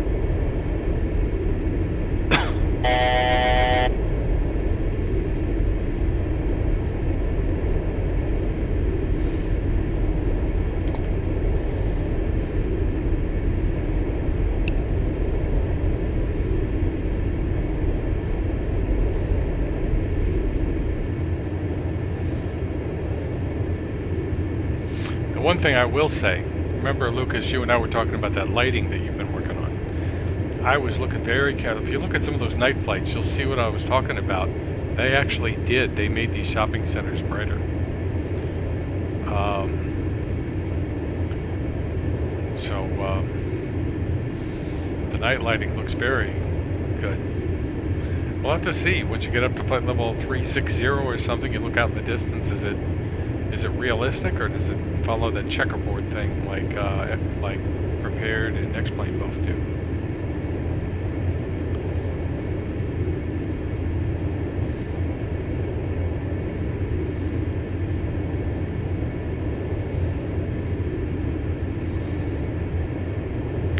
The one thing I will say, remember Lucas, you and I were talking about that lighting that you've been working on. I was looking very carefully. If you look at some of those night flights, you'll see what I was talking about. They actually did. They made these shopping centers brighter. The night lighting looks very good. We'll have to see. Once you get up to flight level 360 or something, you look out in the distance. Is it realistic, or does it follow that checkerboard thing like Prepared and Xplane both do?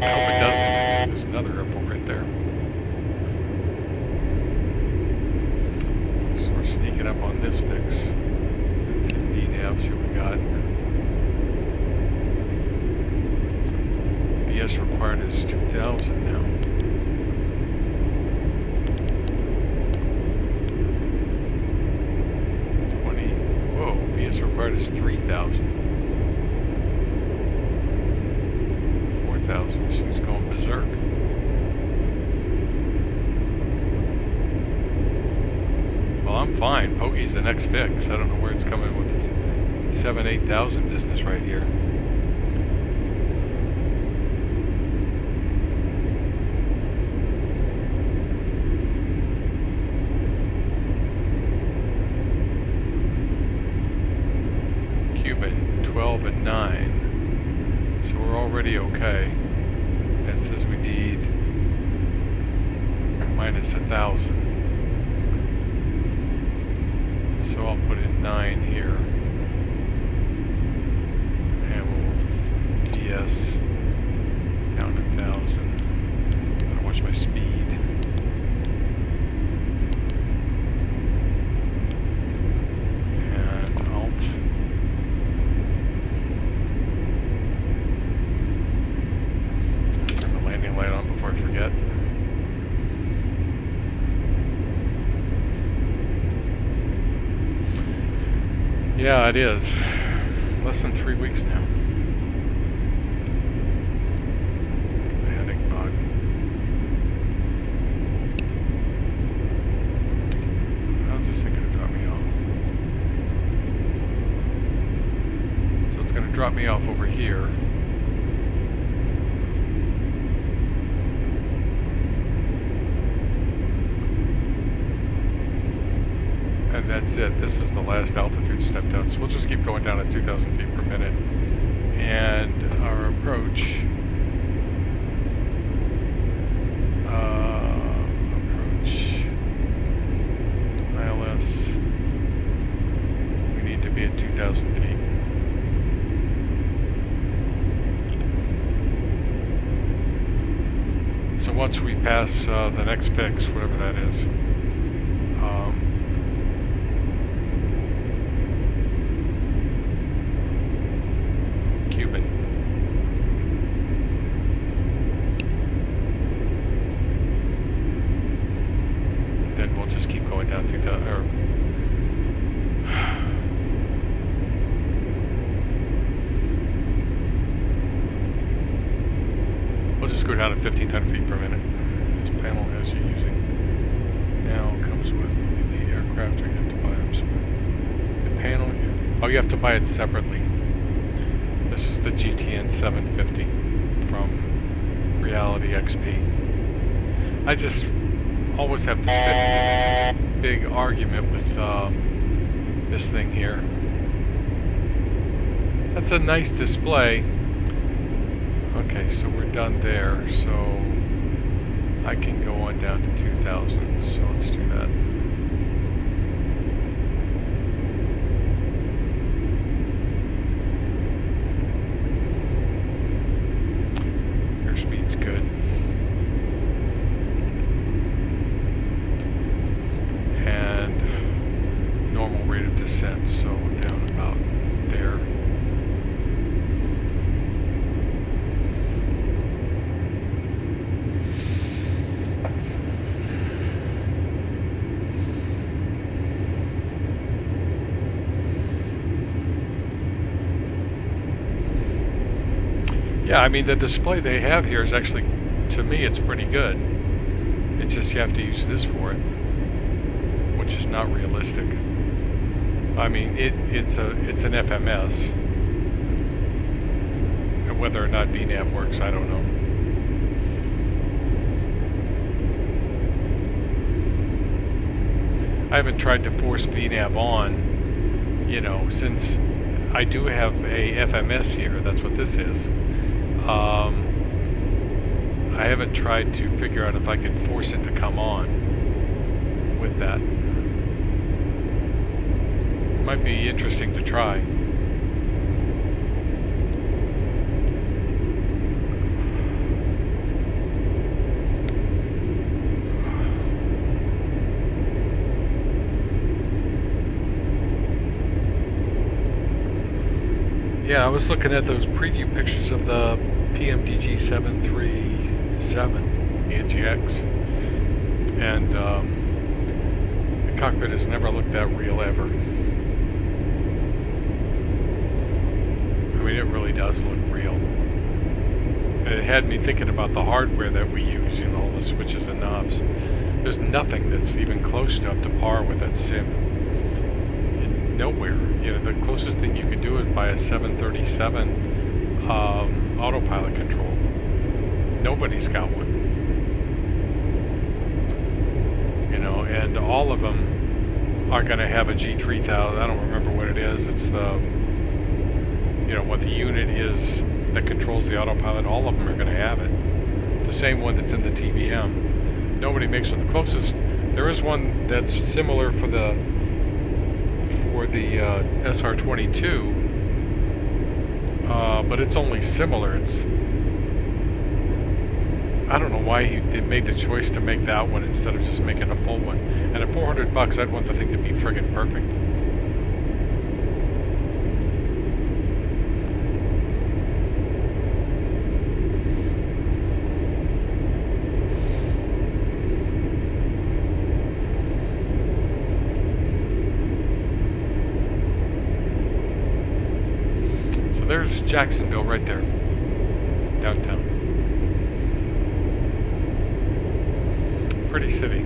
I hope it doesn't. There's another airport right there. So we're sneaking up on this fix. Let's hit D now, see what we got. BS required is 2,000 now. Whoa, BS required is 3,000. 4,000, she's going berserk. Well, I'm fine. Pogie's the next fix. I don't know where it's coming with this 7,000-8,000 business right here. Cuban 12 and 9. So we're already okay. That says we need minus 1,000. So I'll put in 9 here. And we'll DS down 1,000. Gotta watch my speed. And Alt. Turn the landing light on before I forget. Yeah, it is. Less than 3 weeks now. The heading bug. How's this thing going to drop me off? So it's going to drop me off over here. And that's it. This is the last altitude step down. So we'll just keep going down at 2,000 feet per minute. And our approach. ILS. We need to be at 2,000 feet. So once we pass the next fix, whatever that is, Cuban. Then we'll just keep going down to the, you have to buy it separately. This is the GTN 750 from Reality XP. I just always have this big argument with this thing here. That's a nice display. Okay, so we're done there. So I can go on down to 2000. So let's do that. Airspeed's good. And normal rate of descent, so down about there. Yeah, I mean, the display they have here is actually, to me, it's pretty good. It's just you have to use this for it, which is not realistic. I mean, it's an FMS. And whether or not VNAV works, I don't know. I haven't tried to force VNAV on, you know, since I do have a FMS here. That's what this is. I haven't tried to figure out if I can force it to come on with that. Might be interesting to try. Yeah, I was looking at those preview pictures of the PMDG 737 AGX, and the cockpit has never looked that real ever. I mean, it really does look real. And it had me thinking about the hardware that we use, you know, all the switches and knobs. There's nothing that's even close to up to par with that sim. Nowhere. You know, the closest thing you can do is buy a 737 autopilot control. Nobody's got one. You know, and all of them are going to have a G3000. I don't remember what it is. It's the, you know, what the unit is that controls the autopilot. All of them are going to have it. The same one that's in the TBM. Nobody makes one. The closest, there is one that's similar for the SR22, but it's only similar. It's, I don't know why he made the choice to make that one instead of just making a full one. And at $400, I'd want the thing to be friggin' perfect. There's Jacksonville right there, downtown. Pretty city.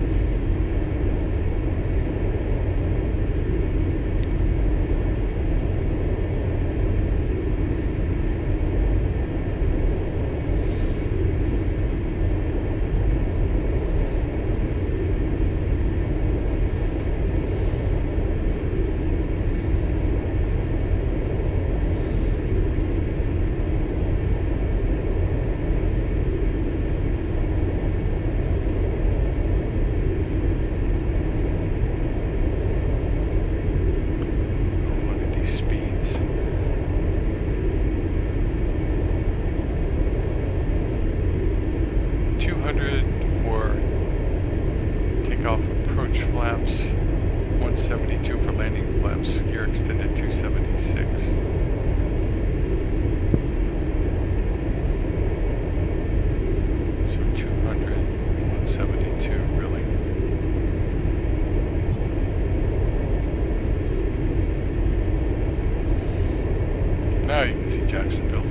Now you can see Jacksonville.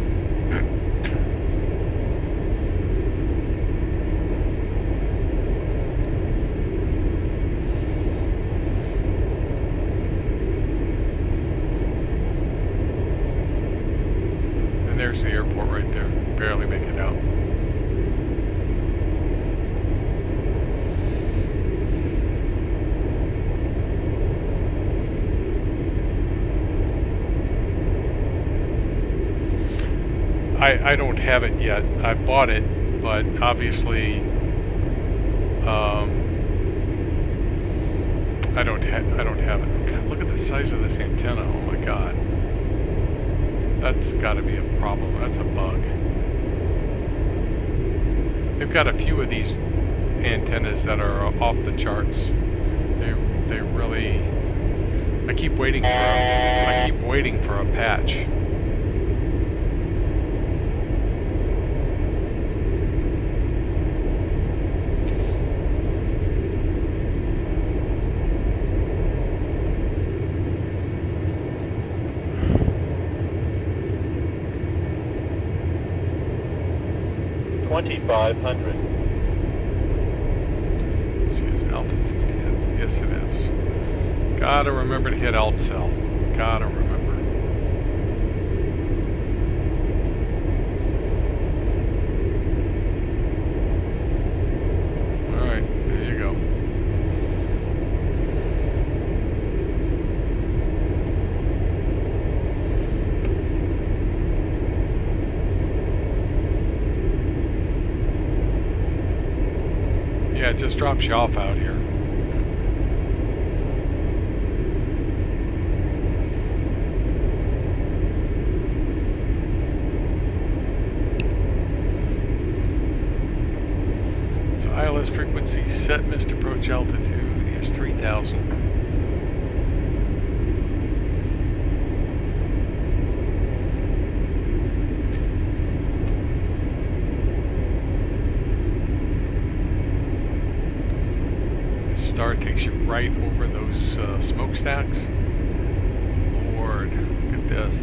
I don't have it yet. I bought it, but obviously I don't have it. God, look at the size of this antenna. Oh my god. That's got to be a problem. That's a bug. They've got a few of these antennas that are off the charts. They really. I keep waiting for a patch. Is altitude hit? Yes, it is. Gotta remember to hit alt cell. Gotta remember. Alright, there you go. Yeah, it just drops you off out here. So ILS frequency set, missed approach altitude is 3,000. Star takes you right over those smokestacks. Lord, look at this.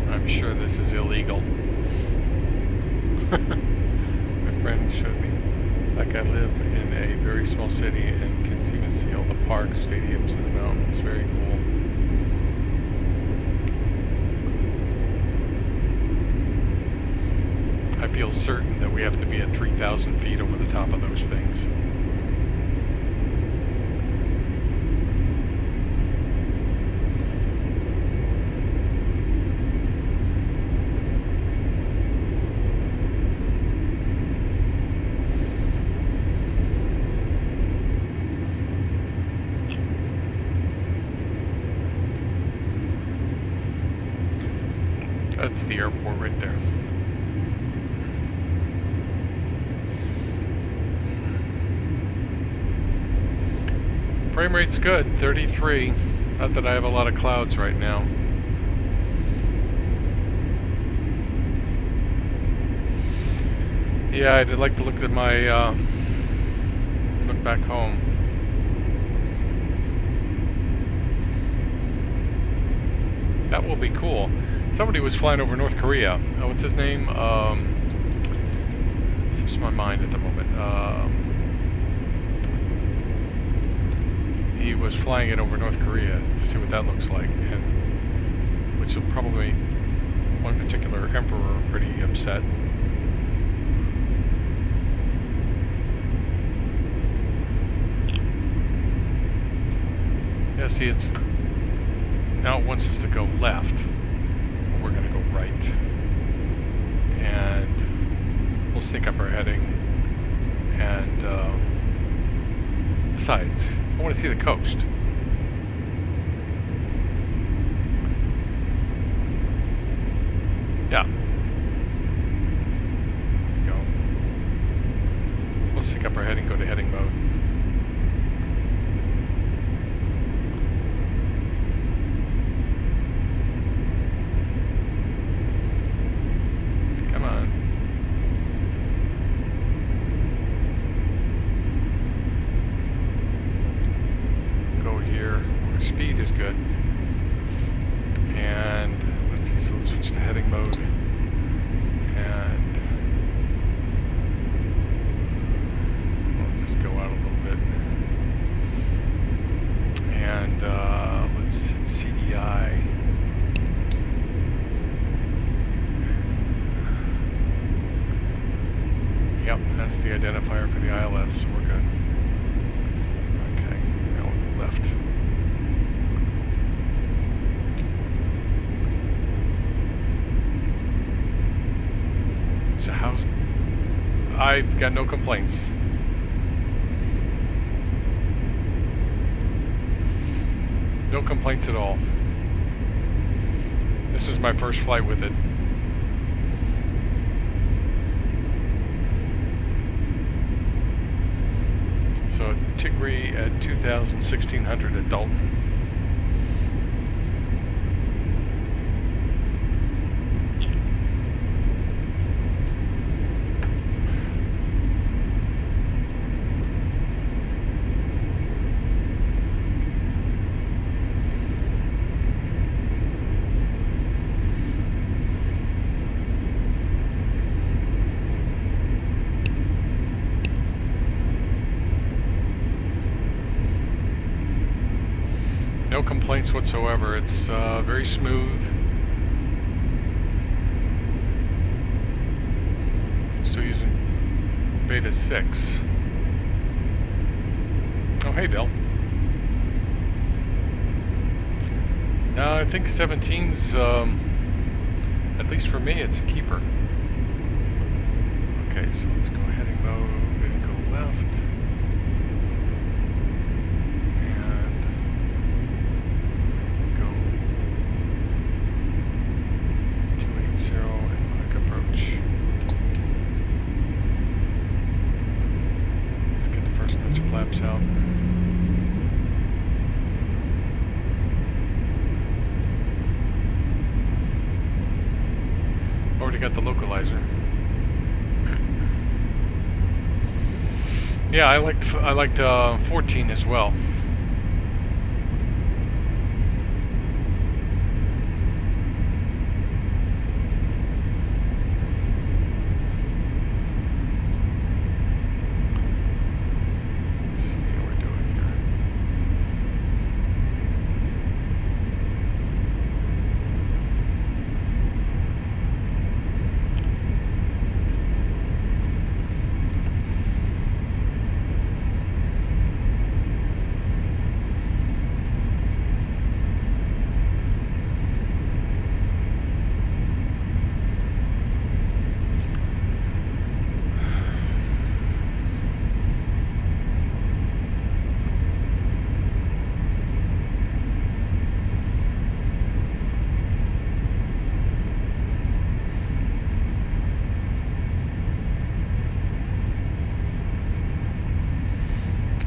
I'm sure this is illegal. My friend showed me. Like, I live in a very small city and can even see all the parks, stadiums, and the mountains. Very cool. I feel certain that we have to be at 3,000 feet over the top of those things. That's the airport right there. Frame rate's good, 33. Not that I have a lot of clouds right now. Yeah, I'd like to look at my, look back home. That will be cool. Somebody was flying over North Korea. Oh, what's his name? Slips my mind at the moment. He was flying it over North Korea to see what that looks like, and which will probably one particular emperor pretty upset. Yeah, see, it's now it wants us to go left. We're going to go right, and we'll sync up our heading. And besides, I want to see the coast. Yeah. Go. We'll sync up our heading, go to heading mode. Come on. Go here. Our speed is good. And let's see, so let's switch to heading mode. And we'll just go out a little bit. And let's hit CDI. Yep, that's the identifier for the ILS, so we're good. Okay, now we'll go left. I've got no complaints. No complaints at all. This is my first flight with it. So Tigray at 2,1600 at Dalton. No complaints whatsoever. It's very smooth. Still using beta 6. Oh, hey, Bill. No, I think 17's, at least for me, it's a keeper. Okay, so let's go heading mode and go left. Out. Already got the localizer. Yeah, I liked 14 as well.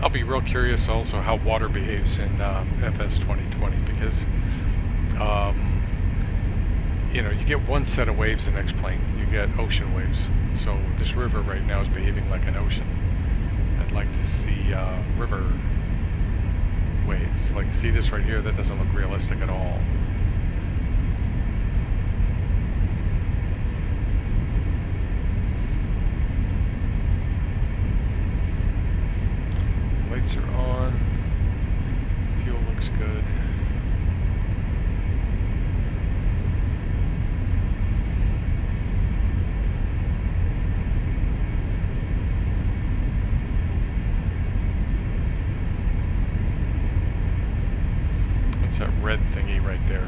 I'll be real curious also how water behaves in FS 2020 because, you know, you get one set of waves in Xplane. You get ocean waves. So this river right now is behaving like an ocean. I'd like to see river waves. Like, see this right here? That doesn't look realistic at all. Lights are on. Fuel looks good. What's that red thingy right there?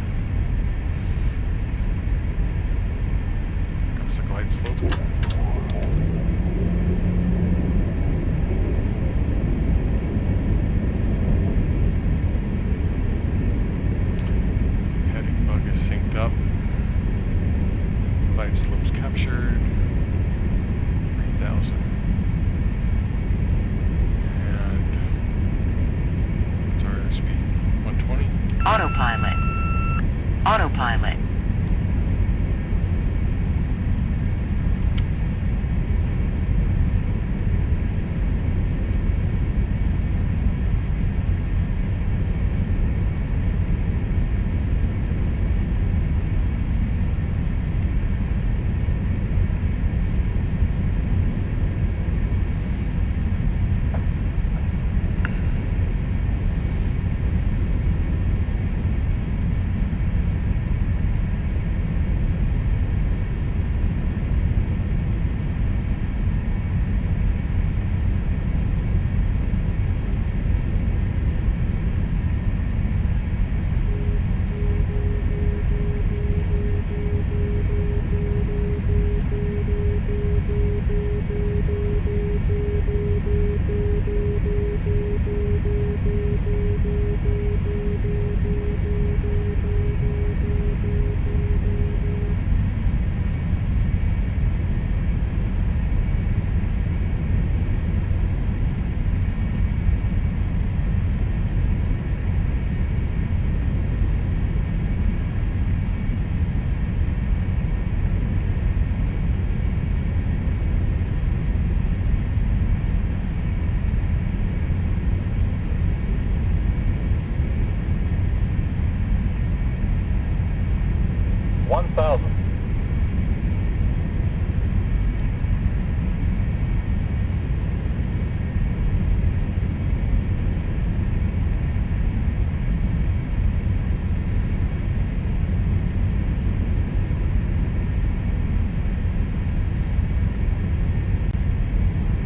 1,000.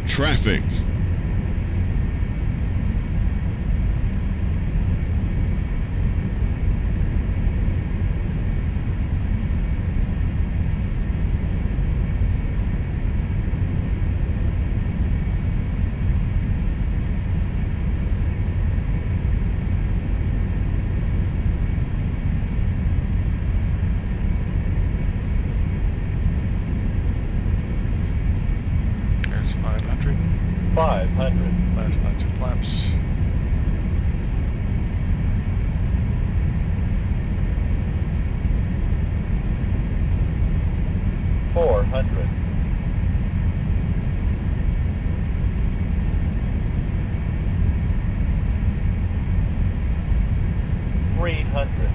Traffic. There's 500. 500. Last notch of flaps. $400. 300.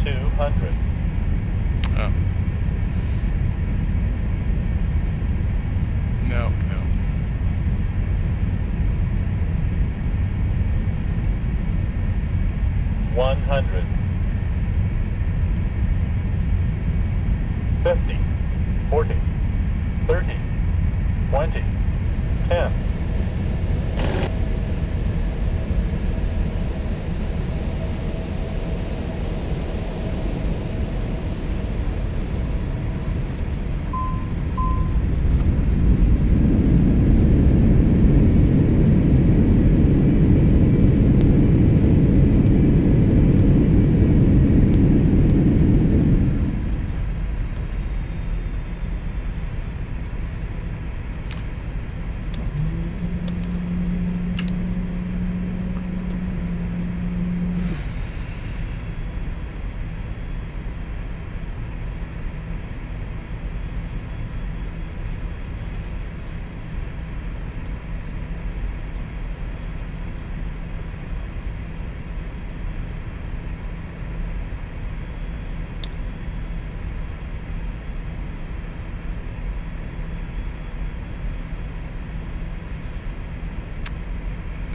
200. Oh. No. 100. 50. 40. 30. 20. 10.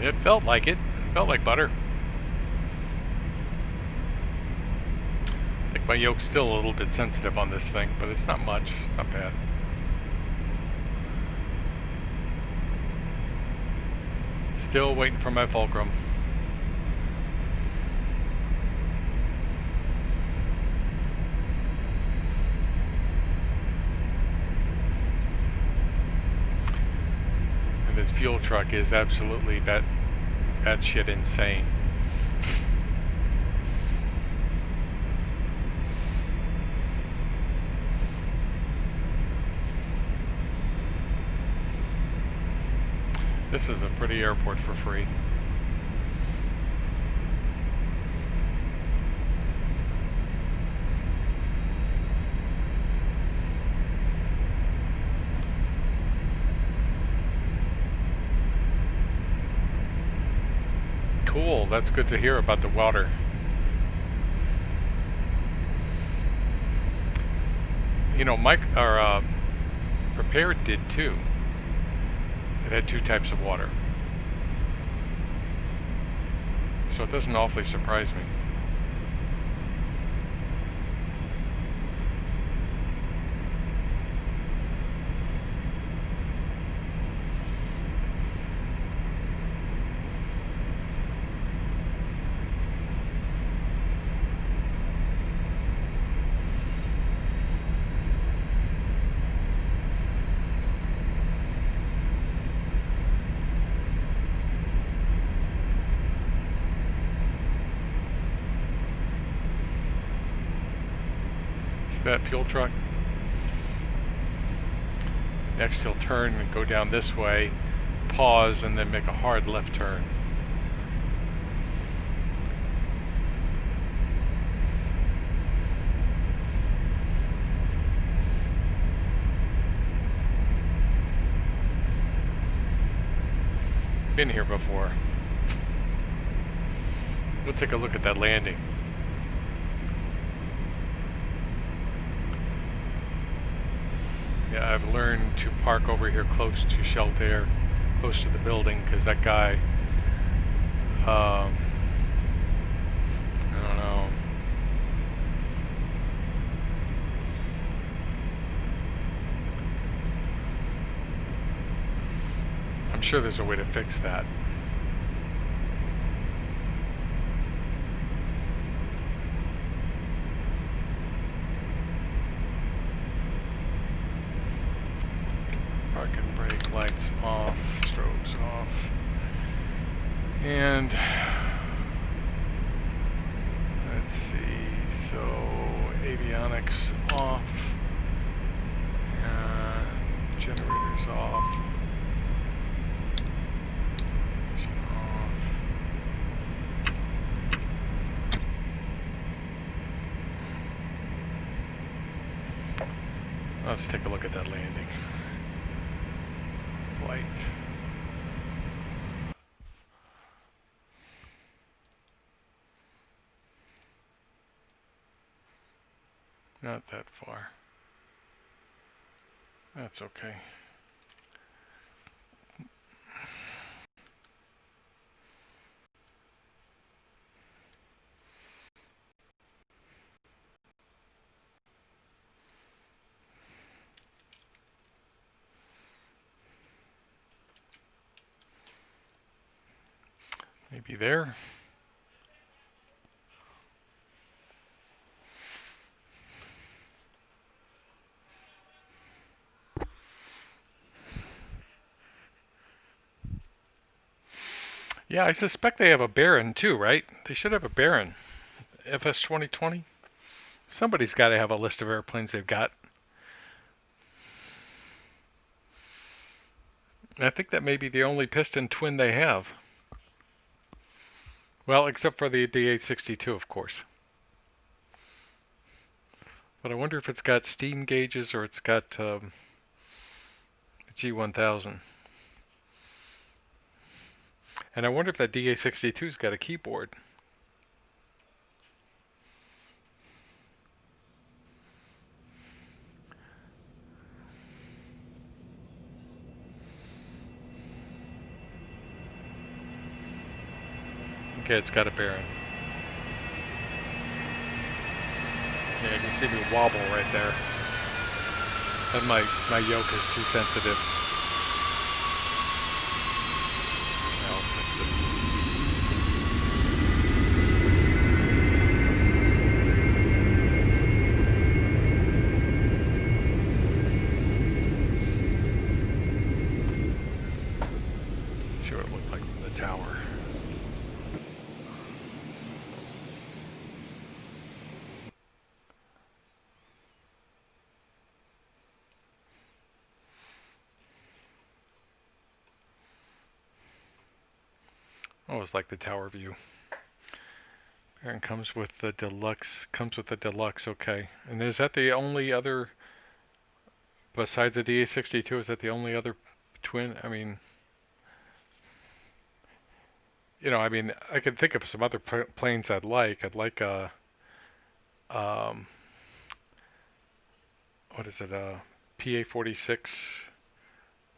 It felt like it. Felt like butter. I think my yoke's still a little bit sensitive on this thing, but it's not much. It's not bad. Still waiting for my fulcrum. And this fuel truck is absolutely that shit insane. This is a pretty airport for free. Cool, that's good to hear about the water. You know, Prepared did too. It had 2 types of water. So it doesn't awfully surprise me. That fuel truck. Next he'll turn and go down this way, pause, and then make a hard left turn. Been here before. We'll take a look at that landing. Yeah, I've learned to park over here close to shelter, close to the building, because that guy, I don't know. I'm sure there's a way to fix that. Park and brake lights off, strobes off, and let's see. So avionics off, and generators off. Let's take a look at that landing. Flight. Not that far. That's okay. Maybe there. Yeah, I suspect they have a Baron too, right? They should have a Baron. FS 2020? Somebody's got to have a list of airplanes they've got. I think that may be the only piston twin they have. Well, except for the D862, of course. But I wonder if it's got steam gauges or it's got G1000. And I wonder if that DA62's got a keyboard. Okay, it's got a Baron. Yeah, you can see me wobble right there. And my yoke is too sensitive. I'll fix it. See what it looked like from the tower. Always like the tower view. And comes with the deluxe. Comes with the deluxe. Okay. And is that the only other, besides the DA62? Is that the only other twin? I mean, I could think of some other planes I'd like. I'd like a, what is it? A PA-46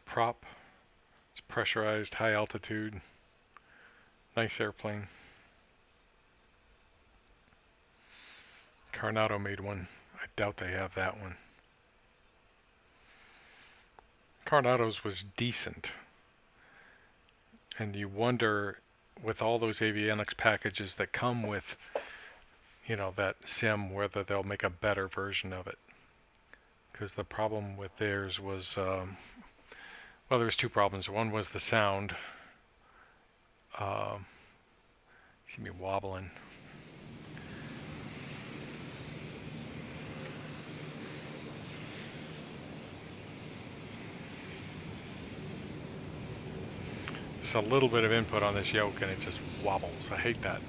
prop. It's pressurized, high altitude, nice airplane. Coronado made one. I doubt they have that one. Coronado's was decent. And you wonder, with all those avionics packages that come with, that sim, whether they'll make a better version of it. Because the problem with theirs was, well, there was two problems. One was the sound. See me wobbling. Just a little bit of input on this yoke and it just wobbles. I hate that.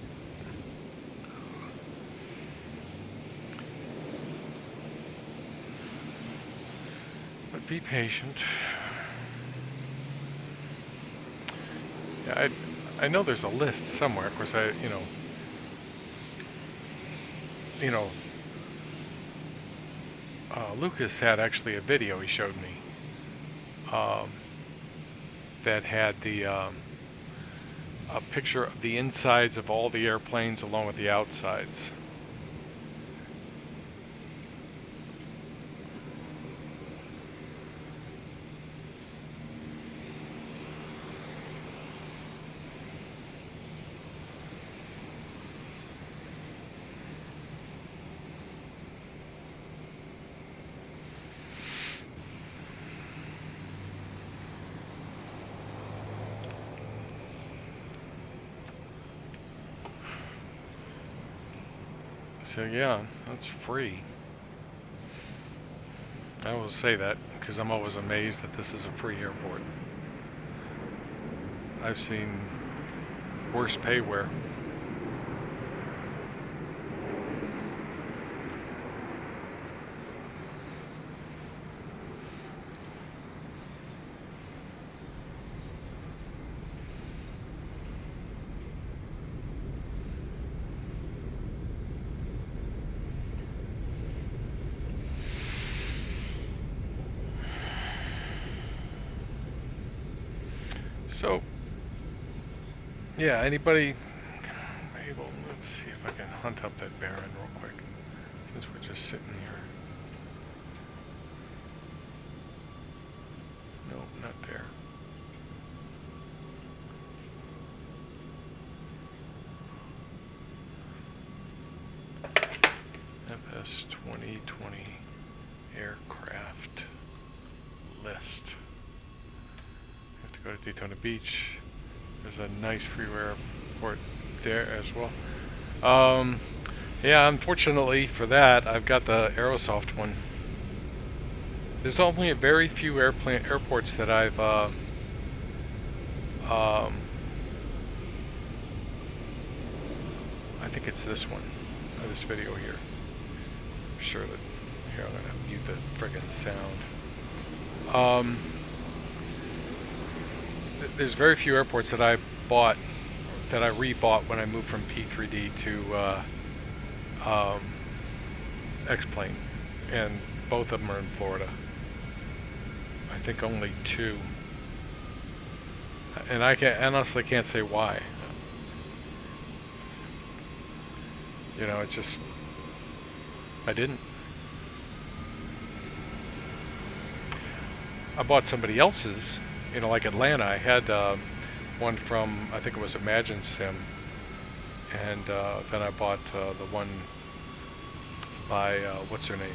But be patient. Yeah, I know there's a list somewhere. Of course, you know, Lucas had actually a video he showed me that had a picture of the insides of all the airplanes along with the outsides. So yeah, that's free. I will say that because I'm always amazed that this is a free airport. I've seen worse payware. So, yeah, anybody able, let's see if I can hunt up that Baron real quick, since we're just sitting here. Nope, not there. FS 2020 aircraft list. Have to go to Daytona Beach. There's a nice freeway airport there as well. Yeah, unfortunately for that, I've got the Aerosoft one. There's only a very few airports that I've I think it's this one, this video here. I'm sure that here I'm gonna mute the friggin' sound. There's very few airports that I bought, that I rebought when I moved from P3D to Xplane, and both of them are in Florida. I think only 2, and I honestly can't say why. You know, it's just I didn't. I bought somebody else's. You know, like Atlanta, I had one from, I think it was Imagine Sim, and then I bought the one by, what's her name?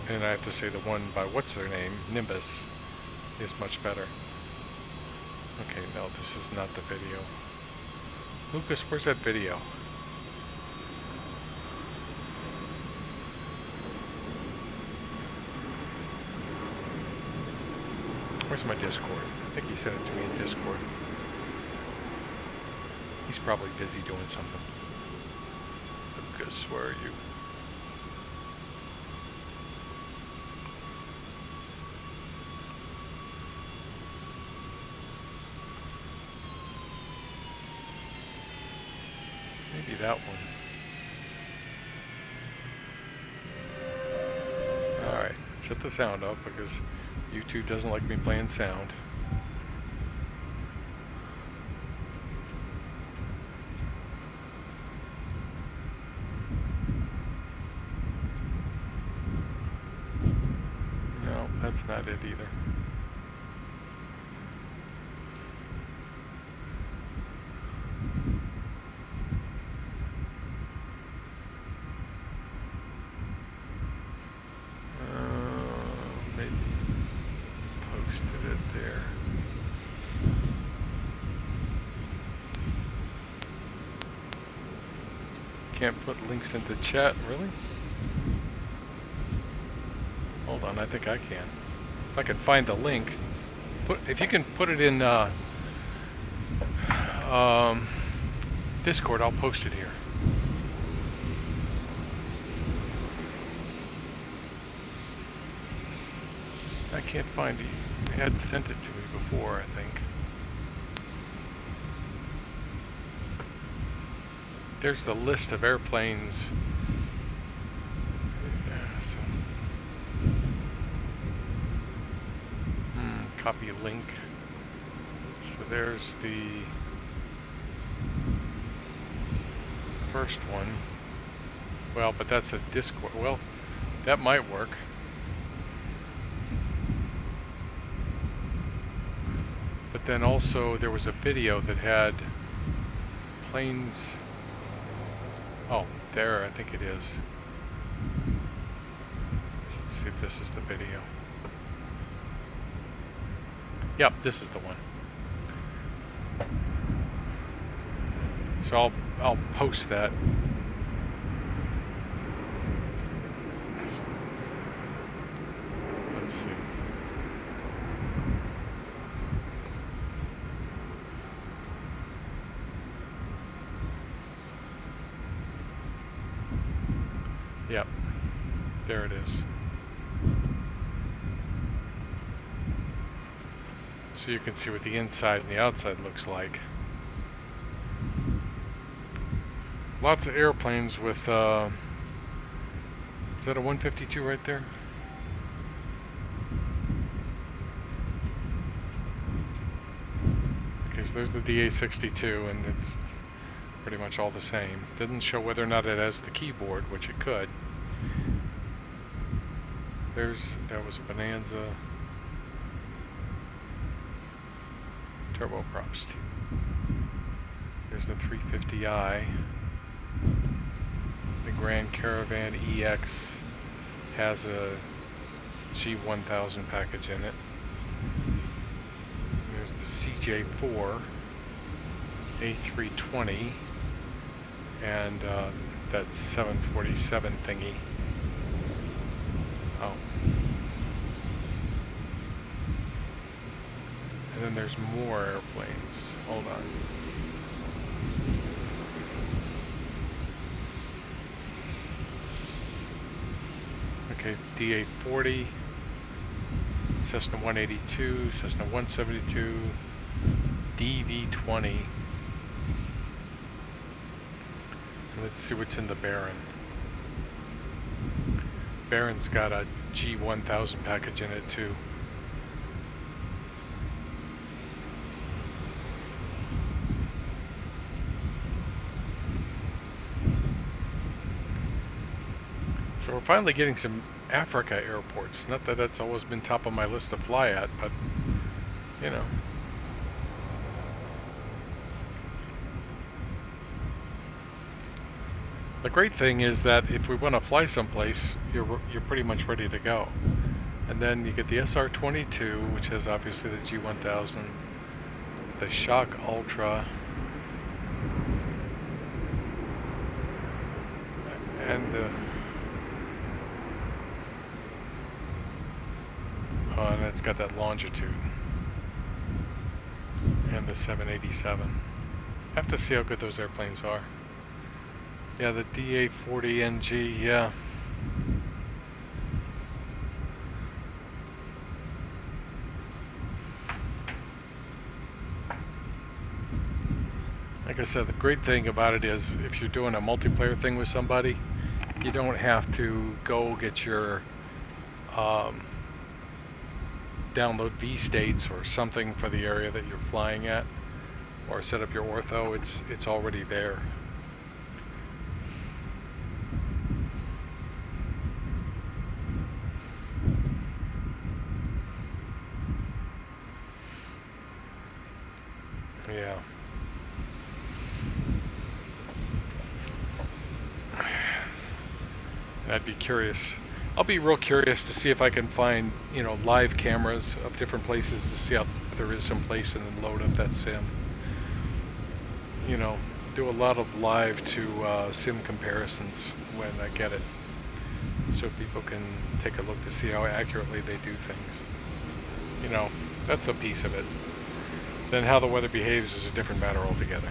And I have to say the one by what's their name, Nimbus, is much better. Okay, no, this is not the video. Lucas, where's that video? Where's my Discord? I think he sent it to me in Discord. He's probably busy doing something. Lucas, where are you? Maybe that one. Alright, set the sound up because YouTube doesn't like me playing sound. No, that's not it either. Maybe posted it there. Can't put links into chat, really? Hold on, I think I can. If I can find the link. If you can put it in Discord, I'll post it here. I can't find it. had sent it to me before, I think. There's the list of airplanes. Yeah, so. Copy link. So there's the first one. Well, but that's a Discord. Well, that might work. But then also there was a video that had planes. Oh, there, I think it is. Let's see if this is the video. Yep, this is the one. So I'll post that. So, let's see. Yep, there it is. So you can see what the inside and the outside looks like. Lots of airplanes with, is that a 152 right there? Okay, so there's the DA62, and it's pretty much all the same. Didn't show whether or not it has the keyboard, which it could. That was a Bonanza turboprops. There's the 350i. The Grand Caravan EX has a G1000 package in it. There's the CJ4 A320 and that 747 thingy. Oh. And then there's more airplanes. Hold on. Okay, DA40, Cessna 182, Cessna 172, DV20. And let's see what's in the Baron. Baron's got a G1000 package in it too. So we're finally getting some Africa airports. Not that that's always been top of my list to fly at, but you know. The great thing is that if we want to fly someplace, you're pretty much ready to go. And then you get the SR-22, which has obviously the G1000, the Shock Ultra, and the and it's got that Longitude, and the 787. I have to see how good those airplanes are. Yeah, the DA40NG, yeah. Like I said, the great thing about it is if you're doing a multiplayer thing with somebody, you don't have to go get your download vStates or something for the area that you're flying at, or set up your ortho. It's already there. Yeah. I'd be curious. I'll be real curious to see if I can find, live cameras of different places to see how there is some place and then load up that sim. Do a lot of live to sim comparisons when I get it, so people can take a look to see how accurately they do things. That's a piece of it. Then how the weather behaves is a different matter altogether.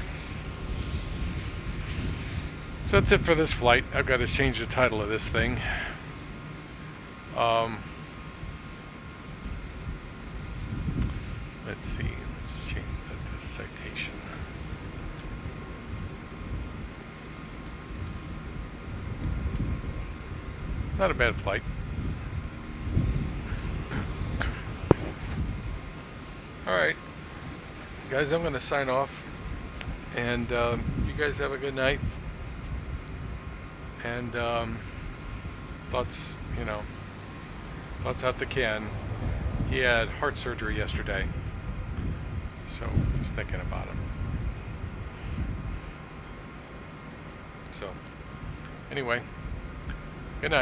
So that's it for this flight. I've got to change the title of this thing. Let's see. Let's change that to citation. Not a bad flight. All right, guys, I'm going to sign off, and you guys have a good night. And thoughts out to Ken. He had heart surgery yesterday, so just thinking about him. So, anyway, good night.